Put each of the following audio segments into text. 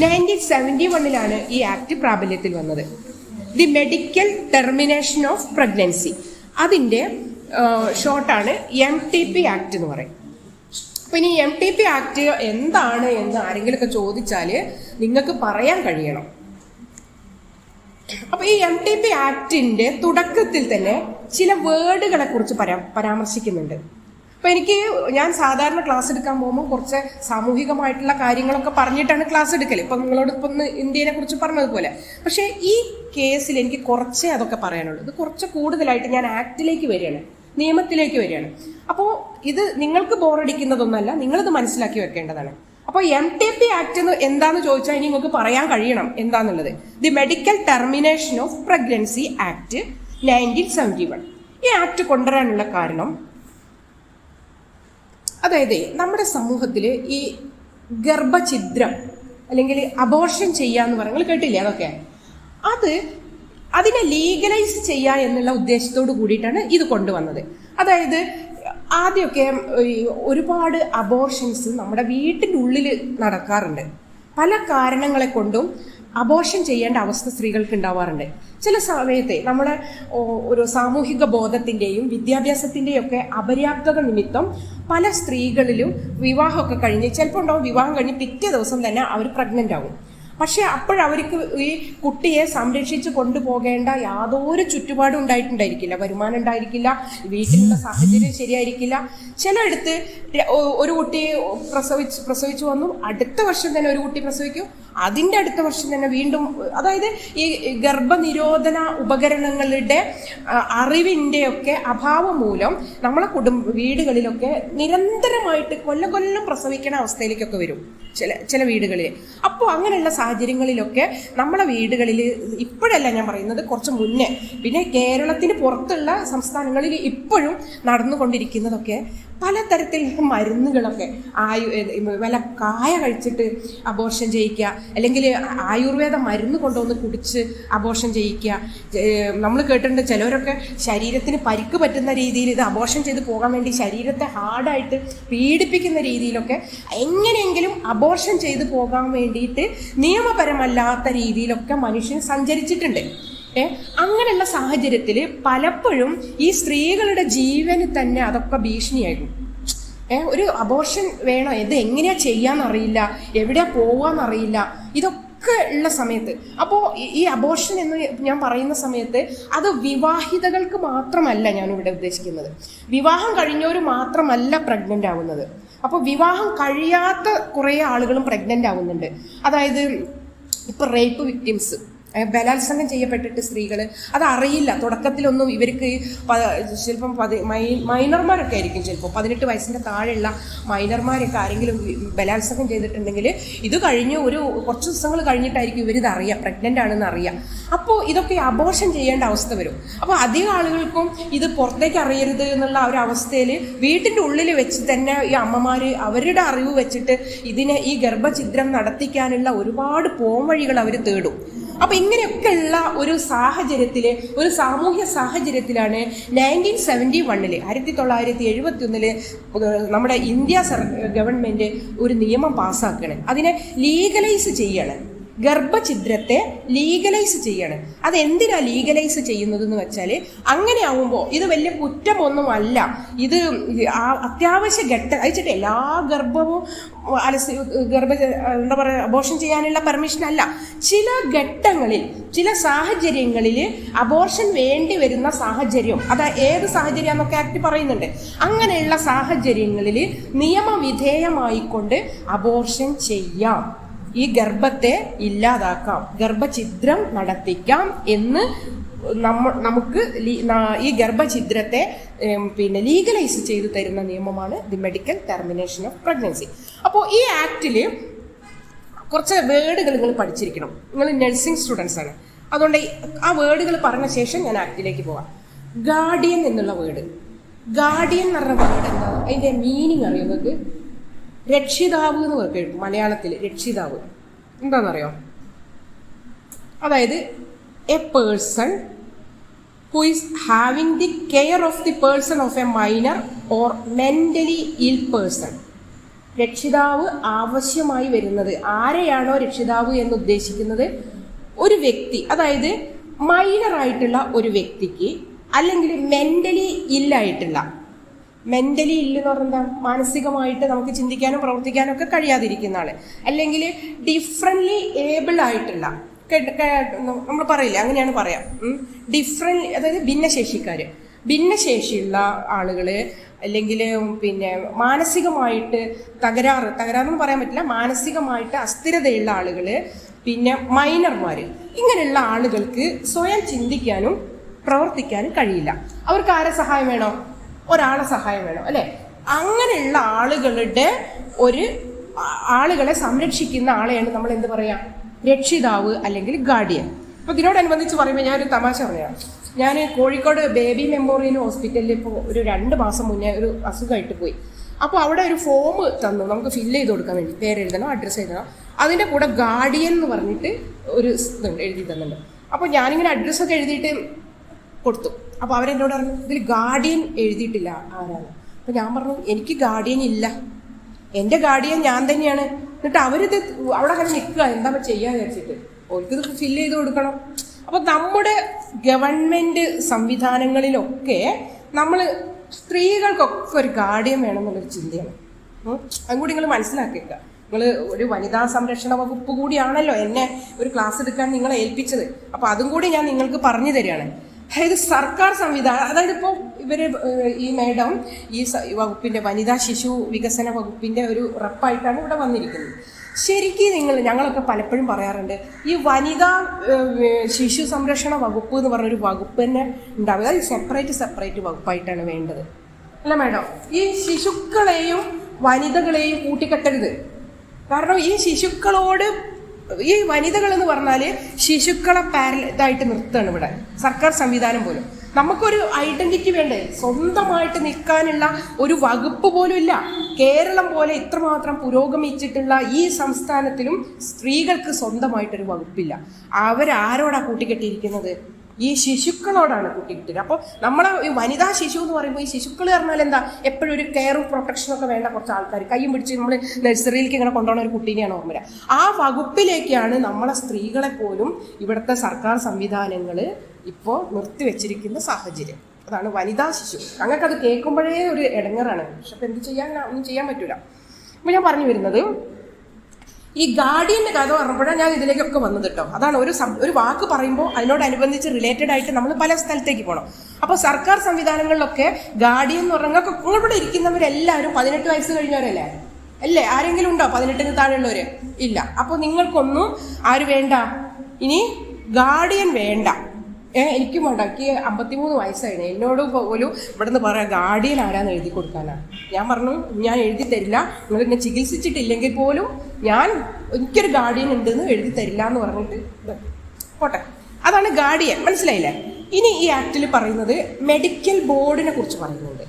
1971 ഈ ആക്ട് പ്രാബല്യത്തിൽ വന്നത്. The medical termination of pregnancy, അതിൻ്റെ ഷോർട്ടാണ് MTP ആക്ട് എന്ന് പറയും. അപ്പം ഇനി MTP ആക്ട് എന്താണ് എന്ന് ആരെങ്കിലുമൊക്കെ ചോദിച്ചാൽ നിങ്ങൾക്ക് പറയാൻ കഴിയണം. അപ്പൊ ഈ MTP ആക്ടിന്റെ തുടക്കത്തിൽ തന്നെ ചില വേർഡുകളെ കുറിച്ച് പരാമർശിക്കുന്നുണ്ട്. അപ്പൊ ഞാൻ സാധാരണ ക്ലാസ് എടുക്കാൻ പോകുമ്പോൾ കുറച്ച് സാമൂഹികമായിട്ടുള്ള കാര്യങ്ങളൊക്കെ പറഞ്ഞിട്ടാണ് ക്ലാസ് എടുക്കല്. ഇപ്പൊ നിങ്ങളോട് ഇപ്പൊ ഇന്ത്യനെ കുറിച്ച് പറഞ്ഞതുപോലെ. പക്ഷെ ഈ കേസിൽ എനിക്ക് കുറച്ചേ അതൊക്കെ പറയാനുള്ളൂ. ഇത് കുറച്ച് കൂടുതലായിട്ട് ഞാൻ ആക്ടിലേക്ക് വരികയാണ്, നിയമത്തിലേക്ക് വരികയാണ്. അപ്പോൾ ഇത് നിങ്ങൾക്ക് ബോറടിക്കുന്നതൊന്നല്ല, നിങ്ങളിത് മനസ്സിലാക്കി വെക്കേണ്ടതാണ്. അപ്പോൾ MTP ആക്ട് എന്താന്ന് ചോദിച്ചാൽ ഇനി നിങ്ങൾക്ക് പറയാൻ കഴിയണം എന്താന്നുള്ളത്. The medical termination of pregnancy act 1971. ഈ ആക്ട് കൊണ്ടുവരാനുള്ള കാരണം, അതായത് നമ്മുടെ സമൂഹത്തിൽ ഈ ഗർഭഛിദ്രം അല്ലെങ്കിൽ അബോർഷൻ ചെയ്യാന്ന് പറയുന്നത് കേട്ടില്ലേ, അതൊക്കെ അതിനെ ലീഗലൈസ് ചെയ്യുക എന്നുള്ള ഉദ്ദേശത്തോട് കൂടിയിട്ടാണ് ഇത് കൊണ്ടുവന്നത്. അതായത് ആദ്യമൊക്കെ ഒരുപാട് അബോർഷൻസ് നമ്മുടെ വീട്ടിൻ്റെ ഉള്ളിൽ നടക്കാറുണ്ട്. പല കാരണങ്ങളെ കൊണ്ടും അബോർഷൻ ചെയ്യേണ്ട അവസ്ഥ സ്ത്രീകൾക്ക് ഉണ്ടാവാറുണ്ട്. ചില സമയത്തെ നമ്മളെ ഒരു സാമൂഹിക ബോധത്തിൻ്റെയും വിദ്യാഭ്യാസത്തിൻ്റെയും ഒക്കെ അപര്യാപ്തത നിമിത്തം പല സ്ത്രീകളിലും വിവാഹമൊക്കെ കഴിഞ്ഞ്, ചിലപ്പോൾ ഉണ്ടാവും വിവാഹം കഴിഞ്ഞ് പിറ്റേ ദിവസം തന്നെ അവർ പ്രഗ്നൻ്റ് ആവും. പക്ഷെ അപ്പോഴവർക്ക് ഈ കുട്ടിയെ സംരക്ഷിച്ച് കൊണ്ടുപോകേണ്ട യാതൊരു ചുറ്റുപാടും ഉണ്ടായിട്ടുണ്ടായിരിക്കില്ല, വരുമാനം ഉണ്ടായിരിക്കില്ല, വീട്ടിലുള്ള സാഹചര്യം ശരിയായിരിക്കില്ല. ചിലയിടത്ത് ഒരു കുട്ടിയെ പ്രസവിച്ചു വന്നു, അടുത്ത വർഷം തന്നെ ഒരു കുട്ടി പ്രസവിക്കും, അതിൻ്റെ അടുത്ത വർഷം തന്നെ വീണ്ടും. അതായത് ഈ ഗർഭനിരോധന ഉപകരണങ്ങളുടെ അറിവിൻ്റെയൊക്കെ അഭാവം മൂലം നമ്മളെ വീടുകളിലൊക്കെ നിരന്തരമായിട്ട് കൊല്ലം പ്രസവിക്കണ അവസ്ഥയിലേക്കൊക്കെ വരും ചില വീടുകളിൽ. അപ്പോൾ അങ്ങനെയുള്ള സാഹചര്യങ്ങളിലൊക്കെ നമ്മളെ വീടുകളിൽ, ഇപ്പോഴല്ല ഞാൻ പറയുന്നത്, കുറച്ച് മുന്നേ, പിന്നെ കേരളത്തിന് പുറത്തുള്ള സംസ്ഥാനങ്ങളിൽ ഇപ്പോഴും നടന്നുകൊണ്ടിരിക്കുന്നതൊക്കെ പലതരത്തിലുള്ള മരുന്നുകളൊക്കെ, വല്ല കായ കഴിച്ചിട്ട് അബോർഷൻ ചെയ്യിക്കുക, അല്ലെങ്കിൽ ആയുർവേദ മരുന്ന് കൊണ്ടുവന്ന് കുടിച്ച് അബോർഷൻ ചെയ്യിക്കുക. നമ്മൾ കേട്ടിട്ടുണ്ട് ചിലവരൊക്കെ ശരീരത്തിന് പരിക്ക് പറ്റുന്ന രീതിയിൽ ഇത് അബോർഷൻ ചെയ്ത് പോകാൻ വേണ്ടി ശരീരത്തെ ഹാർഡായിട്ട് പീഡിപ്പിക്കുന്ന രീതിയിലൊക്കെ എങ്ങനെയെങ്കിലും അബോർഷൻ ചെയ്ത് പോകാൻ വേണ്ടിയിട്ട് നിയമപരമല്ലാത്ത രീതിയിലൊക്കെ മനുഷ്യൻ സഞ്ചരിച്ചിട്ടുണ്ട്. അങ്ങനെയുള്ള സാഹചര്യത്തിൽ പലപ്പോഴും ഈ സ്ത്രീകളുടെ ജീവന് തന്നെ അതൊക്കെ ഭീഷണിയായിരുന്നു. ഒരു അബോർഷൻ വേണം, ഇത് എങ്ങനെയാ ചെയ്യാന്നറിയില്ല, എവിടെയാ പോവാന്നറിയില്ല, ഇതൊക്കെ ഉള്ള സമയത്ത്. അപ്പോൾ ഈ അബോർഷൻ എന്ന് ഞാൻ പറയുന്ന സമയത്ത് അത് വിവാഹിതകൾക്ക് മാത്രമല്ല ഞാനിവിടെ ഉദ്ദേശിക്കുന്നത്. വിവാഹം കഴിഞ്ഞവർ മാത്രമല്ല പ്രഗ്നൻ്റ് ആവുന്നത്. അപ്പോൾ വിവാഹം കഴിയാത്ത കുറേ ആളുകളും പ്രഗ്നൻ്റ് ആവുന്നുണ്ട്. അതായത് ഇപ്പോൾ റേപ്പ് വിക്ടിംസ്, ബലാത്സംഗം ചെയ്യപ്പെട്ടിട്ട് സ്ത്രീകൾ, അതറിയില്ല തുടക്കത്തിലൊന്നും ഇവർക്ക്, ചിലപ്പം മൈനർമാരൊക്കെ ആയിരിക്കും, ചിലപ്പോൾ 18 വയസ്സിൻ്റെ താഴെയുള്ള മൈനർമാരൊക്കെ ആരെങ്കിലും ബലാത്സംഗം ചെയ്തിട്ടുണ്ടെങ്കിൽ ഇത് കഴിഞ്ഞ് കുറച്ച് ദിവസങ്ങൾ കഴിഞ്ഞിട്ടായിരിക്കും ഇവരിത് അറിയാം, പ്രഗ്നൻ്റ് ആണെന്ന് അറിയാം. അപ്പോൾ ഇതൊക്കെ അബോർഷൻ ചെയ്യേണ്ട അവസ്ഥ വരും. അപ്പോൾ അധികം ആളുകൾക്കും ഇത് പുറത്തേക്ക് അറിയരുത് എന്നുള്ള ഒരു അവസ്ഥയിൽ വീട്ടിൻ്റെ ഉള്ളിൽ വെച്ച് തന്നെ ഈ അമ്മമാർ അവരുടെ അറിവ് വെച്ചിട്ട് ഈ ഗർഭഛിദ്രം നടത്തിക്കാനുള്ള ഒരുപാട് പോംവഴികൾ അവർ തേടും. അപ്പൊ ഇങ്ങനെയൊക്കെയുള്ള ഒരു സാഹചര്യത്തില്, ഒരു സാമൂഹ്യ സാഹചര്യത്തിലാണ് 1971 1971 നമ്മുടെ ഇന്ത്യ ഗവൺമെന്റ് ഒരു നിയമം പാസ്സാക്കണേ. അതിനെ ലീഗലൈസ് ചെയ്യണം, ഗർഭഛിദ്രത്തെ ലീഗലൈസ് ചെയ്യണം. അതെന്തിനാ ലീഗലൈസ് ചെയ്യുന്നത് എന്ന് വെച്ചാൽ, അങ്ങനെ ആവുമ്പോൾ ഇത് വലിയ കുറ്റമൊന്നുമല്ല, ഇത് അത്യാവശ്യ ഘട്ടം അയച്ചിട്ട് എല്ലാ ഗർഭവും എന്താ പറയുക അബോർഷൻ ചെയ്യാനുള്ള പെർമിഷൻ അല്ല. ചില ഘട്ടങ്ങളിൽ, ചില സാഹചര്യങ്ങളിൽ അബോർഷൻ വേണ്ടി വരുന്ന സാഹചര്യം, ഏത് സാഹചര്യമെന്നൊക്കെ ആക്ട് പറയുന്നുണ്ട്. അങ്ങനെയുള്ള സാഹചര്യങ്ങളിൽ നിയമവിധേയമായിക്കൊണ്ട് അബോർഷൻ ചെയ്യാം, ഈ ഗർഭത്തെ ഇല്ലാതാക്കാം, ഗർഭഛിദ്രം നടത്തിക്കാം എന്ന് നമുക്ക് ഈ ഗർഭഛിദ്രത്തെ ലീഗലൈസ് ചെയ്തു തരുന്ന നിയമമാണ് the medical termination of pregnancy. അപ്പോൾ ഈ ആക്ടിൽ കുറച്ച് വേർഡുകൾ നിങ്ങൾ പഠിച്ചിരിക്കണം. നിങ്ങൾ നഴ്സിംഗ് സ്റ്റുഡൻസ് ആണ്, അതുകൊണ്ട് ആ വേർഡുകൾ പറഞ്ഞ ശേഷം ഞാൻ ആക്ടിലേക്ക് പോവാം. ഗാർഡിയൻ എന്നുള്ള വേർഡ്, ഗാർഡിയൻ എന്ന് പറഞ്ഞ വേർഡ് എന്താ, അതിൻ്റെ മീനിങ് അറിയോ നിങ്ങൾക്ക്? രക്ഷിതാവ് എന്ന് കേൾക്കും മലയാളത്തിൽ. രക്ഷിതാവ് എന്താണെന്നറിയോ? അതായത് A person who is having the care of the person of a minor or mentally ill person. രക്ഷിതാവ് ആവശ്യമായി വരുന്നത്, ആരെയാണോ രക്ഷിതാവ് എന്ന് ഉദ്ദേശിക്കുന്നത്, ഒരു വ്യക്തി, അതായത് മൈനറായിട്ടുള്ള ഒരു വ്യക്തിക്ക്, അല്ലെങ്കിൽ മെന്റലി ഇല്ലായിട്ടുള്ള, മെന്റലി ഇല്ലെന്ന് പറഞ്ഞാൽ മാനസികമായിട്ട് നമുക്ക് ചിന്തിക്കാനും പ്രവർത്തിക്കാനും ഒക്കെ കഴിയാതിരിക്കുന്ന ആള്, അല്ലെങ്കിൽ ഡിഫറെന്റ്ലി ഏബിൾ ആയിട്ടുള്ള, നമ്മൾ പറയില്ലേ, അങ്ങനെയാണ് പറയാം, ഡിഫറെന്റ്, അതായത് ഭിന്നശേഷിയുള്ള ആളുകള്, അല്ലെങ്കിൽ പിന്നെ മാനസികമായിട്ട് തകരാറെന്ന് പറയാൻ പറ്റില്ല, മാനസികമായിട്ട് അസ്ഥിരതയുള്ള ആളുകള്, പിന്നെ മൈനർമാര്, ഇങ്ങനെയുള്ള ആളുകൾക്ക് സ്വയം ചിന്തിക്കാനും പ്രവർത്തിക്കാനും കഴിയില്ല. അവർക്ക് ആരെ സഹായം വേണോ? ഒരാളെ സഹായം വേണം, അല്ലെ? അങ്ങനെയുള്ള ആളുകളെ സംരക്ഷിക്കുന്ന ആളെയാണ് നമ്മൾ എന്ത് പറയാ? രക്ഷിതാവ് അല്ലെങ്കിൽ ഗാർഡിയൻ. അപ്പൊ ഇതിനോടനുബന്ധിച്ച് പറയുമ്പോൾ ഞാനൊരു തമാശ പറയാം. ഞാൻ കോഴിക്കോട് ബേബി മെമ്മോറിയൽ ഹോസ്പിറ്റലിൽ ഇപ്പോൾ ഒരു 2 മാസം മുന്നേ ഒരു അസുഖമായിട്ട് പോയി. അപ്പോൾ അവിടെ ഒരു ഫോം തന്നു, നമുക്ക് ഫില്ല് ചെയ്ത് കൊടുക്കാൻ വേണ്ടി, പേരെഴുതണം, അഡ്രസ്സ് എഴുതണം. അതിൻ്റെ കൂടെ ഗാർഡിയൻ എന്ന് പറഞ്ഞിട്ട് ഒരു ഇതുണ്ട്, എഴുതി തന്നുണ്ട്. അപ്പോൾ ഞാനിങ്ങനെ അഡ്രസ്സൊക്കെ എഴുതിയിട്ട് കൊടുത്തു. അപ്പോൾ അവരെന്നോട് പറഞ്ഞു, ഇതിൽ ഗാർഡിയൻ എഴുതിയിട്ടില്ല, ആരാണ്? അപ്പോൾ ഞാൻ പറഞ്ഞു, എനിക്ക് ഗാർഡിയൻ ഇല്ല, എൻ്റെ ഗാർഡിയൻ ഞാൻ തന്നെയാണ്. എന്നിട്ട് അവരിത് അവിടെ അങ്ങനെ നിൽക്കുക, എന്താ ചെയ്യാന്ന് വിചാരിച്ചിട്ട് ഓർക്കിത് ഫില്ല് ചെയ്ത് കൊടുക്കണം. അപ്പോൾ നമ്മുടെ ഗവൺമെൻറ് സംവിധാനങ്ങളിലൊക്കെ നമ്മൾ സ്ത്രീകൾക്കൊക്കെ ഒരു ഗാർഡിയൻ വേണമെന്നുള്ളൊരു ചിന്തയാണ്. അതും കൂടി നിങ്ങൾ മനസ്സിലാക്കിയേക്കുക. നിങ്ങൾ ഒരു വനിതാ സംരക്ഷണ വകുപ്പ് കൂടിയാണല്ലോ എന്നെ ഒരു ക്ലാസ് എടുക്കാൻ നിങ്ങളെ ഏൽപ്പിച്ചത്. അപ്പോൾ അതും കൂടി ഞാൻ നിങ്ങൾക്ക് പറഞ്ഞു തരികയാണ്. അതായത് സർക്കാർ സംവിധാനം, അതായത് ഇപ്പോൾ ഈ മേഡം ഈ വകുപ്പിൻ്റെ വനിതാ ശിശു വികസന വകുപ്പിൻ്റെ ഒരു റെപ്പായിട്ടാണ് ഇവിടെ വന്നിരിക്കുന്നത്. ശരിക്കും ഞങ്ങളൊക്കെ പലപ്പോഴും പറയാറുണ്ട്, ഈ വനിതാ ശിശു സംരക്ഷണ വകുപ്പ് എന്ന് പറഞ്ഞൊരു വകുപ്പ് തന്നെ ഉണ്ടാവുക, അത് സെപ്പറേറ്റ് വകുപ്പായിട്ടാണ് വേണ്ടത്, അല്ല മേഡം? ഈ ശിശുക്കളെയും വനിതകളെയും കൂട്ടിക്കെട്ടരുത്. കാരണം ഈ വനിതകൾ എന്ന് പറഞ്ഞാൽ ശിശുക്കളെ ഇതായിട്ട് നിർത്തുകയാണ് ഇവിടെ സർക്കാർ സംവിധാനം പോലും. നമുക്കൊരു ഐഡന്റിറ്റി വേണ്ടേ? സ്വന്തമായിട്ട് നിൽക്കാനുള്ള ഒരു വകുപ്പ് പോലും ഇല്ല. കേരളം പോലെ ഇത്രമാത്രം പുരോഗമിച്ചിട്ടുള്ള ഈ സംസ്ഥാനത്തിലും സ്ത്രീകൾക്ക് സ്വന്തമായിട്ടൊരു വകുപ്പില്ല. അവരാരോടാ കൂട്ടിക്കെട്ടിയിരിക്കുന്നത്? ഈ ശിശുക്കളോടാണ് കൂട്ടിക്കിട്ടത്. അപ്പോൾ നമ്മളെ ഈ വനിതാ ശിശു എന്ന് പറയുമ്പോൾ ഈ ശിശുക്കൾ പറഞ്ഞാൽ എന്താ? എപ്പോഴും ഒരു കെയറും പ്രൊട്ടക്ഷനും ഒക്കെ വേണ്ട കുറച്ച് ആൾക്കാർ കയ്യും പിടിച്ച് നമ്മൾ നഴ്സറിയിലേക്ക് ഇങ്ങനെ കൊണ്ടുപോകുന്ന ഒരു കുട്ടീനെയാണ് ഓർമ്മ. ആ വകുപ്പിലേക്കാണ് നമ്മളെ സ്ത്രീകളെ പോലും ഇവിടുത്തെ സർക്കാർ സംവിധാനങ്ങൾ ഇപ്പോൾ നിർത്തിവെച്ചിരിക്കുന്ന സാഹചര്യം. അതാണ് വനിതാ ശിശു. ഞങ്ങൾക്കത് കേൾക്കുമ്പോഴേ ഒരു ഇടങ്ങറാണ്. പക്ഷെ അപ്പം ഒന്നും ചെയ്യാൻ പറ്റൂല. അപ്പോൾ ഞാൻ പറഞ്ഞു വരുന്നത്, ഈ ഗാർഡിയൻ്റെ കഥ പറഞ്ഞപ്പോഴാണ് ഞാൻ ഇതിലേക്കൊക്കെ വന്നത് കേട്ടോ. അതാണ് ഒരു വാക്ക് പറയുമ്പോൾ അതിനോടനുബന്ധിച്ച് റിലേറ്റഡ് ആയിട്ട് നമ്മൾ പല സ്ഥലത്തേക്ക് പോകണം. അപ്പോൾ സർക്കാർ സംവിധാനങ്ങളിലൊക്കെ ഗാർഡിയൻ എന്ന് പറഞ്ഞാൽ ഇവിടെ ഇരിക്കുന്നവരെല്ലാവരും 18 വയസ്സ് കഴിഞ്ഞവരല്ലേ? അല്ലേ? ആരെങ്കിലും ഉണ്ടോ 18-ന് താഴെയുള്ളവർ? ഇല്ല. അപ്പോൾ നിങ്ങൾക്കൊന്നും ആര് വേണ്ട? ഇനി ഗാർഡിയൻ വേണ്ട. എനിക്കും വേണ്ട. എനിക്ക് 53 വയസ്സായിരുന്നു. എന്നോട് പോലും ഇവിടുന്ന് പറയാം ഗാർഡിയൻ ആരാന്ന് എഴുതി കൊടുക്കാനാണ്. ഞാൻ പറഞ്ഞു, ഞാൻ എഴുതി തരില്ല, നിങ്ങൾ എന്നെ ചികിത്സിച്ചിട്ടില്ലെങ്കിൽ പോലും എനിക്കൊരു ഗാർഡിയൻ ഉണ്ടെന്ന് എഴുതി തരില്ല എന്ന് പറഞ്ഞിട്ട് പോട്ടെ. അതാണ് ഗാർഡിയൻ. മനസ്സിലായില്ലേ? ഇനി ഈ ആക്ടിൽ പറയുന്നത് മെഡിക്കൽ ബോർഡിനെ കുറിച്ച് പറയുന്നുണ്ട്.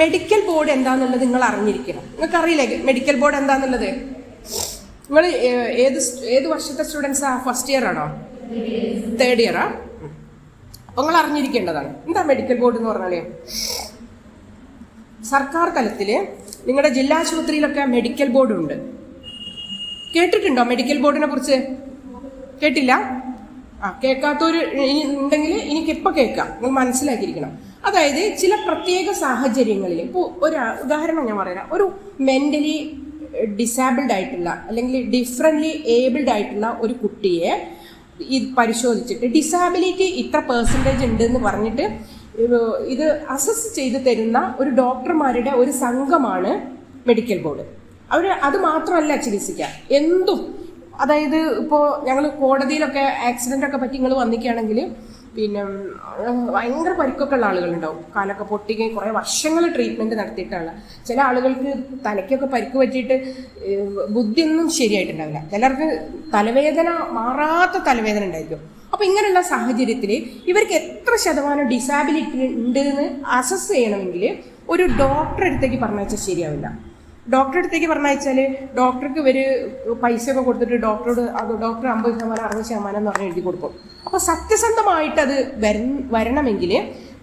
മെഡിക്കൽ ബോർഡ് എന്താണെന്നുള്ളത് നിങ്ങൾ അറിഞ്ഞിരിക്കണം. നിങ്ങൾക്കറിയില്ലേ മെഡിക്കൽ ബോർഡ് എന്താണെന്നുള്ളത്? നിങ്ങൾ ഏത് വർഷത്തെ സ്റ്റുഡൻസാ? ഫസ്റ്റ് ഇയർ ആണോ? 3rd ഇയറാ? അപ്പോൾ നിങ്ങൾ അറിഞ്ഞിരിക്കേണ്ടതാണ്. എന്താ മെഡിക്കൽ ബോർഡ് എന്ന് പറഞ്ഞാൽ? സർക്കാർ തലത്തിൽ നിങ്ങളുടെ ജില്ലാ ആശുപത്രിയിലൊക്കെ മെഡിക്കൽ ബോർഡ് ഉണ്ട്. കേട്ടിട്ടുണ്ടോ മെഡിക്കൽ ബോർഡിനെ കുറിച്ച്? കേട്ടില്ല? കേൾക്കാത്തവർ ഉണ്ടെങ്കിൽ എനിക്കിപ്പോൾ കേൾക്കാം. നിങ്ങൾ മനസ്സിലാക്കിയിരിക്കണം. അതായത് ചില പ്രത്യേക സാഹചര്യങ്ങളിൽ, ഇപ്പോൾ ഒരു ഉദാഹരണം ഞാൻ പറയാം. ഒരു മെൻ്റലി ഡിസേബിൾഡ് ആയിട്ടുള്ള അല്ലെങ്കിൽ ഡിഫറെൻ്റ്ലി ഏബിൾഡ് ആയിട്ടുള്ള ഒരു കുട്ടിയെ ഇത് പരിശോധിച്ചിട്ട് ഡിസാബിലിറ്റി ഇത്ര % ഉണ്ടെന്ന് പറഞ്ഞിട്ട് ഇത് അസസ് ചെയ്ത് തരുന്ന ഒരു ഡോക്ടർമാരുടെ ഒരു സംഘമാണ് മെഡിക്കൽ ബോർഡ്. അത് മാത്രമല്ല ചികിത്സിക്കുക, എന്തും. അതായത് ഇപ്പോൾ ഞങ്ങൾ കോടതിയിലൊക്കെ ആക്സിഡൻ്റ് ഒക്കെ പറ്റി നിങ്ങൾ വന്നിക്കുകയാണെങ്കിൽ പിന്നെ ഭയങ്കര പരിക്കൊക്കെ ഉള്ള ആളുകളുണ്ടാവും. കാലൊക്കെ പൊട്ടി കുറേ വർഷങ്ങൾ ട്രീറ്റ്മെൻറ്റ് നടത്തിയിട്ടാണ്. ചില ആളുകൾക്ക് തലയ്ക്കൊക്കെ പരിക്ക് പറ്റിയിട്ട് ബുദ്ധിയൊന്നും ശരിയായിട്ടുണ്ടാവില്ല. ചിലർക്ക് മാറാത്ത തലവേദന ഉണ്ടായിരിക്കും. അപ്പോൾ ഇങ്ങനെയുള്ള സാഹചര്യത്തിൽ ഇവർക്ക് എത്ര ശതമാനം ഡിസാബിലിറ്റി ഉണ്ടെന്ന് അസസ് ചെയ്യണമെങ്കിൽ ഒരു ഡോക്ടറെ അടുത്തേക്ക് പറഞ്ഞയച്ചാൽ ശരിയാവില്ല. ഡോക്ടറെ അടുത്തേക്ക് പറഞ്ഞയച്ചാൽ ഡോക്ടർക്ക് ഇവർ പൈസയൊക്കെ കൊടുത്തിട്ട് ഡോക്ടർ 50% 60% എന്ന് പറഞ്ഞ് എഴുതി കൊടുക്കും. അപ്പോൾ സത്യസന്ധമായിട്ട് അത് വരണമെങ്കിൽ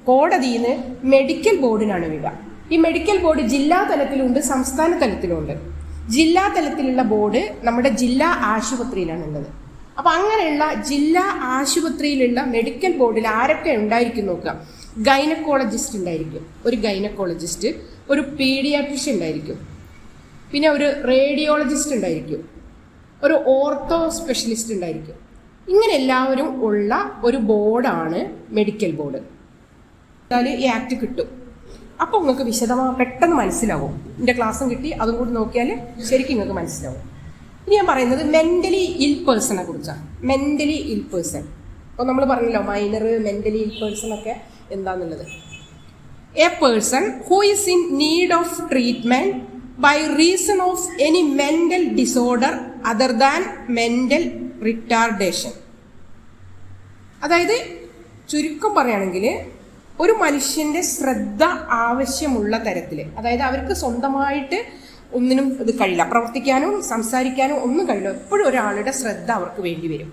കോടതിയിൽ നിന്ന് മെഡിക്കൽ ബോർഡിനാണ് വിടുക. ഈ മെഡിക്കൽ ബോർഡ് ജില്ലാ തലത്തിലുണ്ട്, സംസ്ഥാന തലത്തിലുണ്ട്. ജില്ലാ തലത്തിലുള്ള ബോർഡ് നമ്മുടെ ജില്ലാ ആശുപത്രിയിലാണ് ഉള്ളത്. അപ്പം അങ്ങനെയുള്ള ജില്ലാ ആശുപത്രിയിലുള്ള മെഡിക്കൽ ബോർഡിൽ ആരൊക്കെ ഉണ്ടായിരിക്കും നോക്കുക. ഗൈനക്കോളജിസ്റ്റ് ഉണ്ടായിരിക്കും, ഒരു ഗൈനക്കോളജിസ്റ്റ്, ഒരു പീഡിയാട്രിഷ്യൻ ഉണ്ടായിരിക്കും, പിന്നെ ഒരു റേഡിയോളജിസ്റ്റ് ഉണ്ടായിരിക്കും, ഒരു ഓർത്തോ സ്പെഷ്യലിസ്റ്റ് ഉണ്ടായിരിക്കും. ഇങ്ങനെ എല്ലാവരും ഉള്ള ഒരു ബോർഡാണ് മെഡിക്കൽ ബോർഡ്. എന്നാൽ ഈ ആക്ട് കിട്ടും. അപ്പോൾ നിങ്ങൾക്ക് വിശദമായി പെട്ടെന്ന് മനസ്സിലാവും. എൻ്റെ ക്ലാസ്സും കിട്ടി, അതും കൂടി നോക്കിയാൽ ശരിക്കും നിങ്ങൾക്ക് മനസ്സിലാവും. ഇനി ഞാൻ പറയുന്നത് മെൻ്റലി ഇൽ പേഴ്സണെ കുറിച്ചാണ്. മെൻ്റലി ഇൽ പേഴ്സൺ, അപ്പോൾ നമ്മൾ പറഞ്ഞല്ലോ മൈനർ, മെൻ്റലി ഇൽ പേഴ്സൺ ഒക്കെ എന്താണെന്നുള്ളത്. A person who is in need of treatment by reason of any mental disorder other than mental retardation. അതായത് ചുരുക്കം പറയുകയാണെങ്കിൽ ഒരു മനുഷ്യൻ്റെ ശ്രദ്ധ ആവശ്യമുള്ള തരത്തിൽ, അതായത് അവർക്ക് സ്വന്തമായിട്ട് ഒന്നിനും ഇത് കഴിയില്ല, പ്രവർത്തിക്കാനും സംസാരിക്കാനും ഒന്നും കഴിയില്ല. എപ്പോഴും ഒരാളുടെ ശ്രദ്ധ അവർക്ക് വേണ്ടി വരും.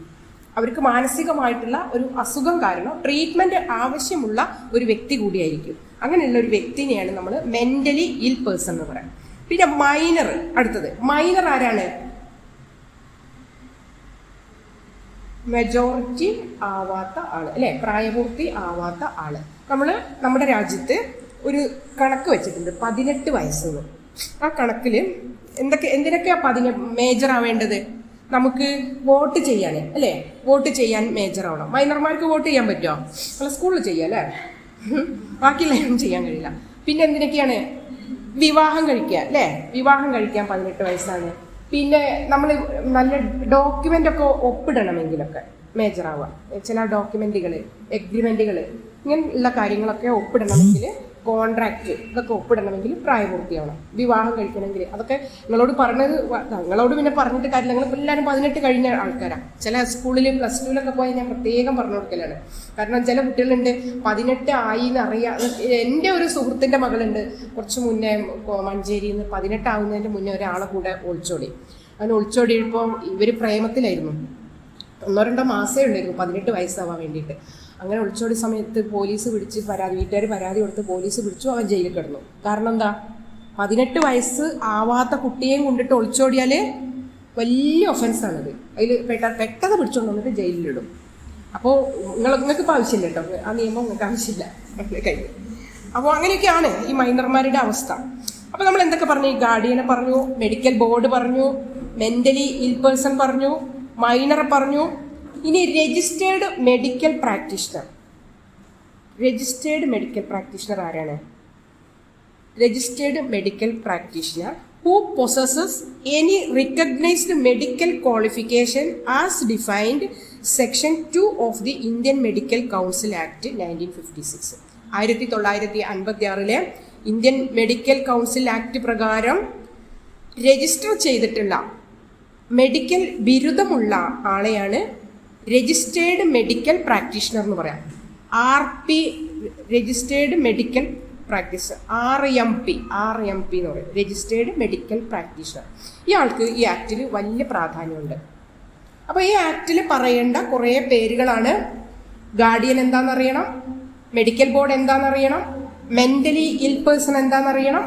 അവർക്ക് മാനസികമായിട്ടുള്ള ഒരു അസുഖം കാരണം ട്രീറ്റ്മെൻറ്റ് ആവശ്യമുള്ള ഒരു വ്യക്തി കൂടിയായിരിക്കും. അങ്ങനെയുള്ള ഒരു വ്യക്തിനെയാണ് നമ്മൾ മെൻ്റലി ഇൽ പേഴ്സൺ എന്ന് പറയാം. പിന്നെ മൈനർ, അടുത്തത് മൈനർ ആരാണ്? മെജോറിറ്റി ആവാത്ത ആള്, അല്ലെ, പ്രായപൂർത്തി ആവാത്ത ആള്. നമ്മുടെ രാജ്യത്ത് ഒരു കണക്ക് വെച്ചിട്ടുണ്ട്, 18 വയസ്സെന്ന്. ആ കണക്കിൽ എന്തിനൊക്കെയാ മേജർ ആവേണ്ടത്? നമുക്ക് വോട്ട് ചെയ്യാൻ, അല്ലേ, വോട്ട് ചെയ്യാൻ മേജർ ആവണം. മൈനർമാർക്ക് വോട്ട് ചെയ്യാൻ പറ്റുമോ? അല്ല, സ്കൂളിൽ ചെയ്യാം അല്ലേ, ബാക്കിയുള്ളതൊന്നും ചെയ്യാൻ കഴിയില്ല. പിന്നെ എന്തിനൊക്കെയാണ്? വിവാഹം കഴിക്കുക, അല്ലേ, വിവാഹം കഴിക്കാൻ 18 വയസ്സാണ്. പിന്നെ നമ്മൾ നല്ല ഡോക്യുമെൻ്റ് ഒക്കെ ഒപ്പിടണമെങ്കിലൊക്കെ മേജർ ആവുക. ചില ഡോക്യുമെൻറ്റുകൾ, എഗ്രിമെൻറ്റുകൾ, ഇങ്ങനെയുള്ള കാര്യങ്ങളൊക്കെ ഒപ്പിടണമെങ്കിൽ, കോൺട്രാക്റ്റ് ഇതൊക്കെ ഒപ്പിടണമെങ്കിൽ പ്രായപൂർത്തിയാവണം. വിവാഹം കഴിക്കണമെങ്കിൽ അതൊക്കെ നിങ്ങളോട് പിന്നെ പറഞ്ഞിട്ട് കാര്യമില്ല. നിങ്ങൾ എല്ലാവരും 18 കഴിഞ്ഞ ആൾക്കാരാണ്. ചില സ്കൂളിൽ +2 പോയാൽ ഞാൻ പ്രത്യേകം പറഞ്ഞു കൊടുക്കലാണ്. കാരണം ചില കുട്ടികളുണ്ട് 18 ആയി എന്നറിയാം. എൻ്റെ ഒരു സുഹൃത്തിൻ്റെ മകളുണ്ട്, കുറച്ച് മുന്നേ മഞ്ചേരിയിൽ നിന്ന് 18 ആവുന്നതിൻ്റെ മുന്നേ ഒരാളെ കൂടെ ഒളിച്ചോടി. അങ്ങനെ ഒളിച്ചോടിയപ്പോൾ ഇവർ പ്രേമത്തിലായിരുന്നു. 1-2 മാസമേ ഉള്ളായിരുന്നു 18 വയസ്സാവാൻ വേണ്ടിയിട്ട്. അങ്ങനെ ഒളിച്ചോടിയ സമയത്ത് പോലീസ് പിടിച്ച് വീട്ടുകാർ പരാതി കൊടുത്ത് പോലീസ് പിടിച്ചു. അവൻ ജയിലിൽ കിടന്നു. കാരണം എന്താ? 18 വയസ്സ് ആവാത്ത കുട്ടിയെയും കൊണ്ടിട്ട് ഒളിച്ചോടിയാൽ വലിയ ഒഫൻസാണത്. അതിൽ പെട്ടെന്ന് പിടിച്ചോണ്ട് വന്നിട്ട് ജയിലിലിടും. അപ്പോൾ നിങ്ങൾക്കിപ്പോൾ ആവശ്യമില്ല കേട്ടോ, ആ നിയമം നിങ്ങൾക്ക് ആവശ്യമില്ല കഴിഞ്ഞു. അപ്പോൾ അങ്ങനെയൊക്കെയാണ് ഈ മൈനർമാരുടെ അവസ്ഥ. അപ്പോൾ നമ്മൾ എന്തൊക്കെ പറഞ്ഞു? ഈ ഗാർഡിയനെ പറഞ്ഞു, മെഡിക്കൽ ബോർഡ് പറഞ്ഞു, മെൻ്റലി ഇൽ പേഴ്സൺ പറഞ്ഞു, മൈനറെ പറഞ്ഞു. ഇനി registered medical practitioner. Registered medical practitioner ആരാണ്? Registered medical practitioner who possesses any recognised medical qualification as defined section 2 of the Indian medical council act 1956. 1956 Indian medical council act പ്രകാരം register ചെയ്തിട്ടുള്ള medical ബിരുദമുള്ള ആളെയാണ് registered medical practitioner എന്ന് പറയാം. RP, registered medical practitioner, RMP എന്ന് പറയും, registered medical practitioner. ഇയാൾക്ക് ഈ ആക്ടിൽ വലിയ പ്രാധാന്യമുണ്ട്. അപ്പോൾ ഈ ആക്ടിൽ പറയേണ്ട കുറേ പേരുകളാണ്. ഗാർഡിയൻ എന്താണെന്നറിയണം, മെഡിക്കൽ ബോർഡ് എന്താണെന്നറിയണം, മെൻ്റലി ഇൽ പേഴ്സൺ എന്താണെന്നറിയണം,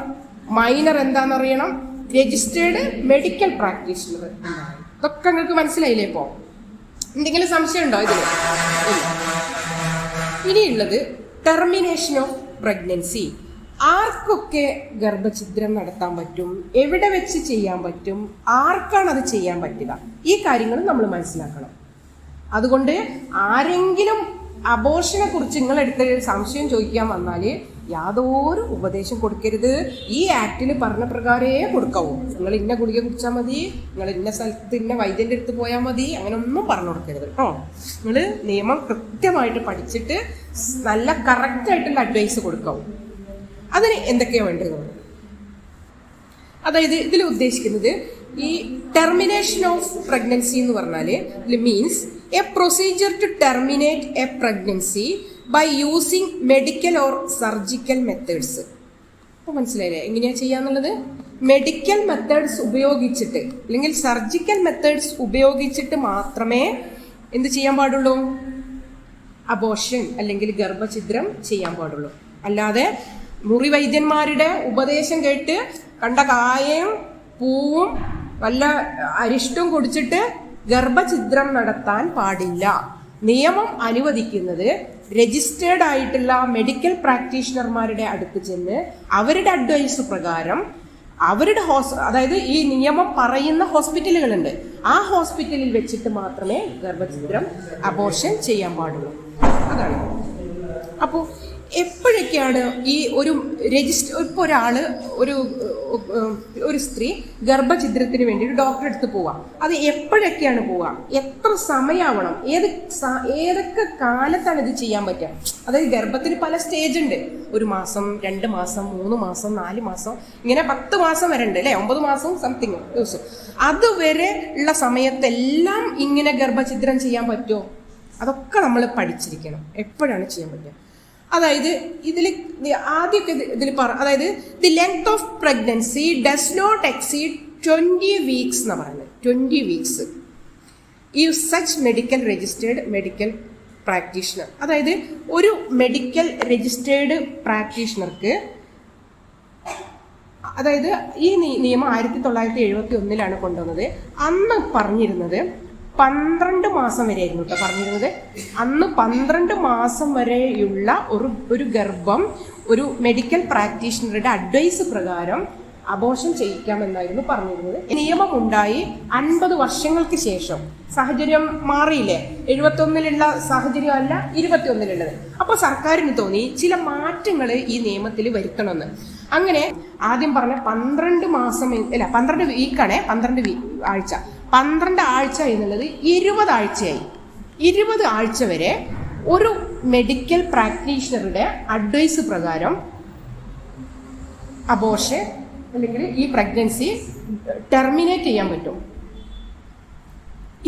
മൈനർ എന്താണെന്നറിയണം, രജിസ്റ്റേർഡ് മെഡിക്കൽ പ്രാക്ടീഷണർ. ഇതൊക്കെ നിങ്ങൾക്ക് മനസ്സിലായില്ലേ? ഇപ്പോൾ എന്തെങ്കിലും സംശയം ഉണ്ടോ ഇതിൽ? ഇനിയുള്ളത് ടെർമിനേഷൻ ഓഫ് പ്രഗ്നൻസി. ആർക്കൊക്കെ ഗർഭഛിദ്രം നടത്താൻ പറ്റും, എവിടെ വെച്ച് ചെയ്യാൻ പറ്റും, ആർക്കാണ് അത് ചെയ്യാൻ പറ്റുക, ഈ കാര്യങ്ങൾ നമ്മൾ മനസ്സിലാക്കണം. അതുകൊണ്ട് ആരെങ്കിലും അബോർഷനെ കുറിച്ച് നിങ്ങളെടുത്ത് സംശയം ചോദിക്കാൻ വന്നാൽ യാതൊരു ഉപദേശം കൊടുക്കരുത്. ഈ ആക്ടിൽ പറഞ്ഞ പ്രകാരമേ കൊടുക്കാവൂ. നിങ്ങൾ ഇന്ന ഗുളിക കുടിച്ചാൽ മതി, നിങ്ങൾ ഇന്ന സ്ഥലത്ത് ഇന്ന വൈദ്യൻ്റെ അടുത്ത് പോയാൽ മതി, അങ്ങനെ ഒന്നും പറഞ്ഞു കൊടുക്കരുത് കേട്ടോ. നിങ്ങൾ നിയമം കൃത്യമായിട്ട് പഠിച്ചിട്ട് നല്ല കറക്റ്റായിട്ടുള്ള അഡ്വൈസ് കൊടുക്കാവൂ. അതിന് എന്തൊക്കെയാണ് വേണ്ടത്? അതായത് ഇതിൽ ഉദ്ദേശിക്കുന്നത് ഈ ടെർമിനേഷൻ ഓഫ് പ്രഗ്നൻസി എന്ന് പറഞ്ഞാൽ means a procedure to terminate a pregnancy by using medical or surgical methods. അപ്പോൾ മനസ്സിലായില്ലേ എങ്ങനെയാണ് ചെയ്യാന്നുള്ളത്? മെഡിക്കൽ മെത്തേഡ്സ് ഉപയോഗിച്ചിട്ട് അല്ലെങ്കിൽ സർജിക്കൽ മെത്തേഡ്സ് ഉപയോഗിച്ചിട്ട് മാത്രമേ എന്ത് ചെയ്യാൻ പാടുള്ളൂ? അബോർഷൻ അല്ലെങ്കിൽ ഗർഭഛിദ്രം ചെയ്യാൻ പാടുള്ളൂ. അല്ലാതെ മുറി വൈദ്യന്മാരുടെ ഉപദേശം കേട്ട് കണ്ട കായയും പൂവും നല്ല അരിഷ്ടവും കുടിച്ചിട്ട് ഗർഭഛിദ്രം നടത്താൻ പാടില്ല. നിയമം അനുവദിക്കുന്നത് രജിസ്റ്റേർഡ് ആയിട്ടുള്ള മെഡിക്കൽ പ്രാക്ടീഷണർമാരുടെ അടുത്ത് ചെന്ന് അവരുടെ അഡ്വൈസ് പ്രകാരം അവരുടെ അതായത് ഈ നിയമം പറയുന്ന ഹോസ്പിറ്റലുകളുണ്ട്, ആ ഹോസ്പിറ്റലിൽ വെച്ചിട്ട് മാത്രമേ ഗർഭഛിദ്രം അബോർഷൻ ചെയ്യാൻ പാടുള്ളൂ. അതാണ്. അപ്പോൾ എപ്പോഴൊക്കെയാണ് ഈ ഒരു ഇപ്പോൾ ഒരാള് ഒരു സ്ത്രീ ഗർഭഛിദ്രത്തിന് വേണ്ടി ഒരു ഡോക്ടറെ അടുത്ത് പോവാം, അത് എപ്പോഴൊക്കെയാണ് പോവുക, എത്ര സമയമാവണം, ഏതൊക്കെ കാലത്താണ് ഇത് ചെയ്യാൻ പറ്റുക? അതായത് ഗർഭത്തിന് പല സ്റ്റേജ് ഉണ്ട്. 1 മാസം, 2 മാസം, 3 മാസം, 4 മാസം, ഇങ്ങനെ 10 മാസം വരെ ഉണ്ട് അല്ലേ, 9 മാസം സംതിങ് ദിവസം. അതുവരെ ഉള്ള സമയത്തെല്ലാം ഇങ്ങനെ ഗർഭഛിദ്രം ചെയ്യാൻ പറ്റുമോ? അതൊക്കെ നമ്മൾ പഠിച്ചിരിക്കണം എപ്പോഴാണ് ചെയ്യാൻ പറ്റുക. അതായത് ആദ്യമൊക്കെ അതായത് the length of pregnancy does not exceed 20 weeks എന്ന് പറയുന്നത്. 20 വീക്സ് ഈ such medical registered medical practitioner, അതായത് ഒരു മെഡിക്കൽ രജിസ്റ്റേർഡ് പ്രാക്ടീഷണർക്ക്, അതായത് ഈ നിയമം 1971 കൊണ്ടുവന്നത്. അന്ന് പറഞ്ഞിരുന്നത് 12 മാസം വരെ ആയിരുന്നു കേട്ടോ പറഞ്ഞിരുന്നത്. അന്ന് 12 മാസം വരെയുള്ള ഒരു ഗർഭം ഒരു മെഡിക്കൽ പ്രാക്ടീഷണറുടെ അഡ്വൈസ് പ്രകാരം അബോർഷൻ ചെയ്യിക്കാമെന്നായിരുന്നു പറഞ്ഞിരുന്നത്. നിയമം ഉണ്ടായി 50 വർഷങ്ങൾക്ക് ശേഷം സാഹചര്യം മാറിയില്ലേ, 71 സാഹചര്യം അല്ല 21 അപ്പോൾ സർക്കാരിന് തോന്നി ചില മാറ്റങ്ങൾ ഈ നിയമത്തിൽ വരുത്തണമെന്ന്. അങ്ങനെ ആദ്യം പറഞ്ഞ 12 മാസം അല്ല 12 വീക്കാണേ, 12 ആഴ്ച, 12 ആഴ്ച എന്നുള്ളത് 20 ആഴ്ചയായി. 20 ആഴ്ച വരെ ഒരു മെഡിക്കൽ പ്രാക്ടീഷണറുടെ അഡ്വൈസ് പ്രകാരം അബോർഷൻ അല്ലെങ്കിൽ ഈ പ്രഗ്നൻസി ടെർമിനേറ്റ് ചെയ്യാൻ പറ്റും.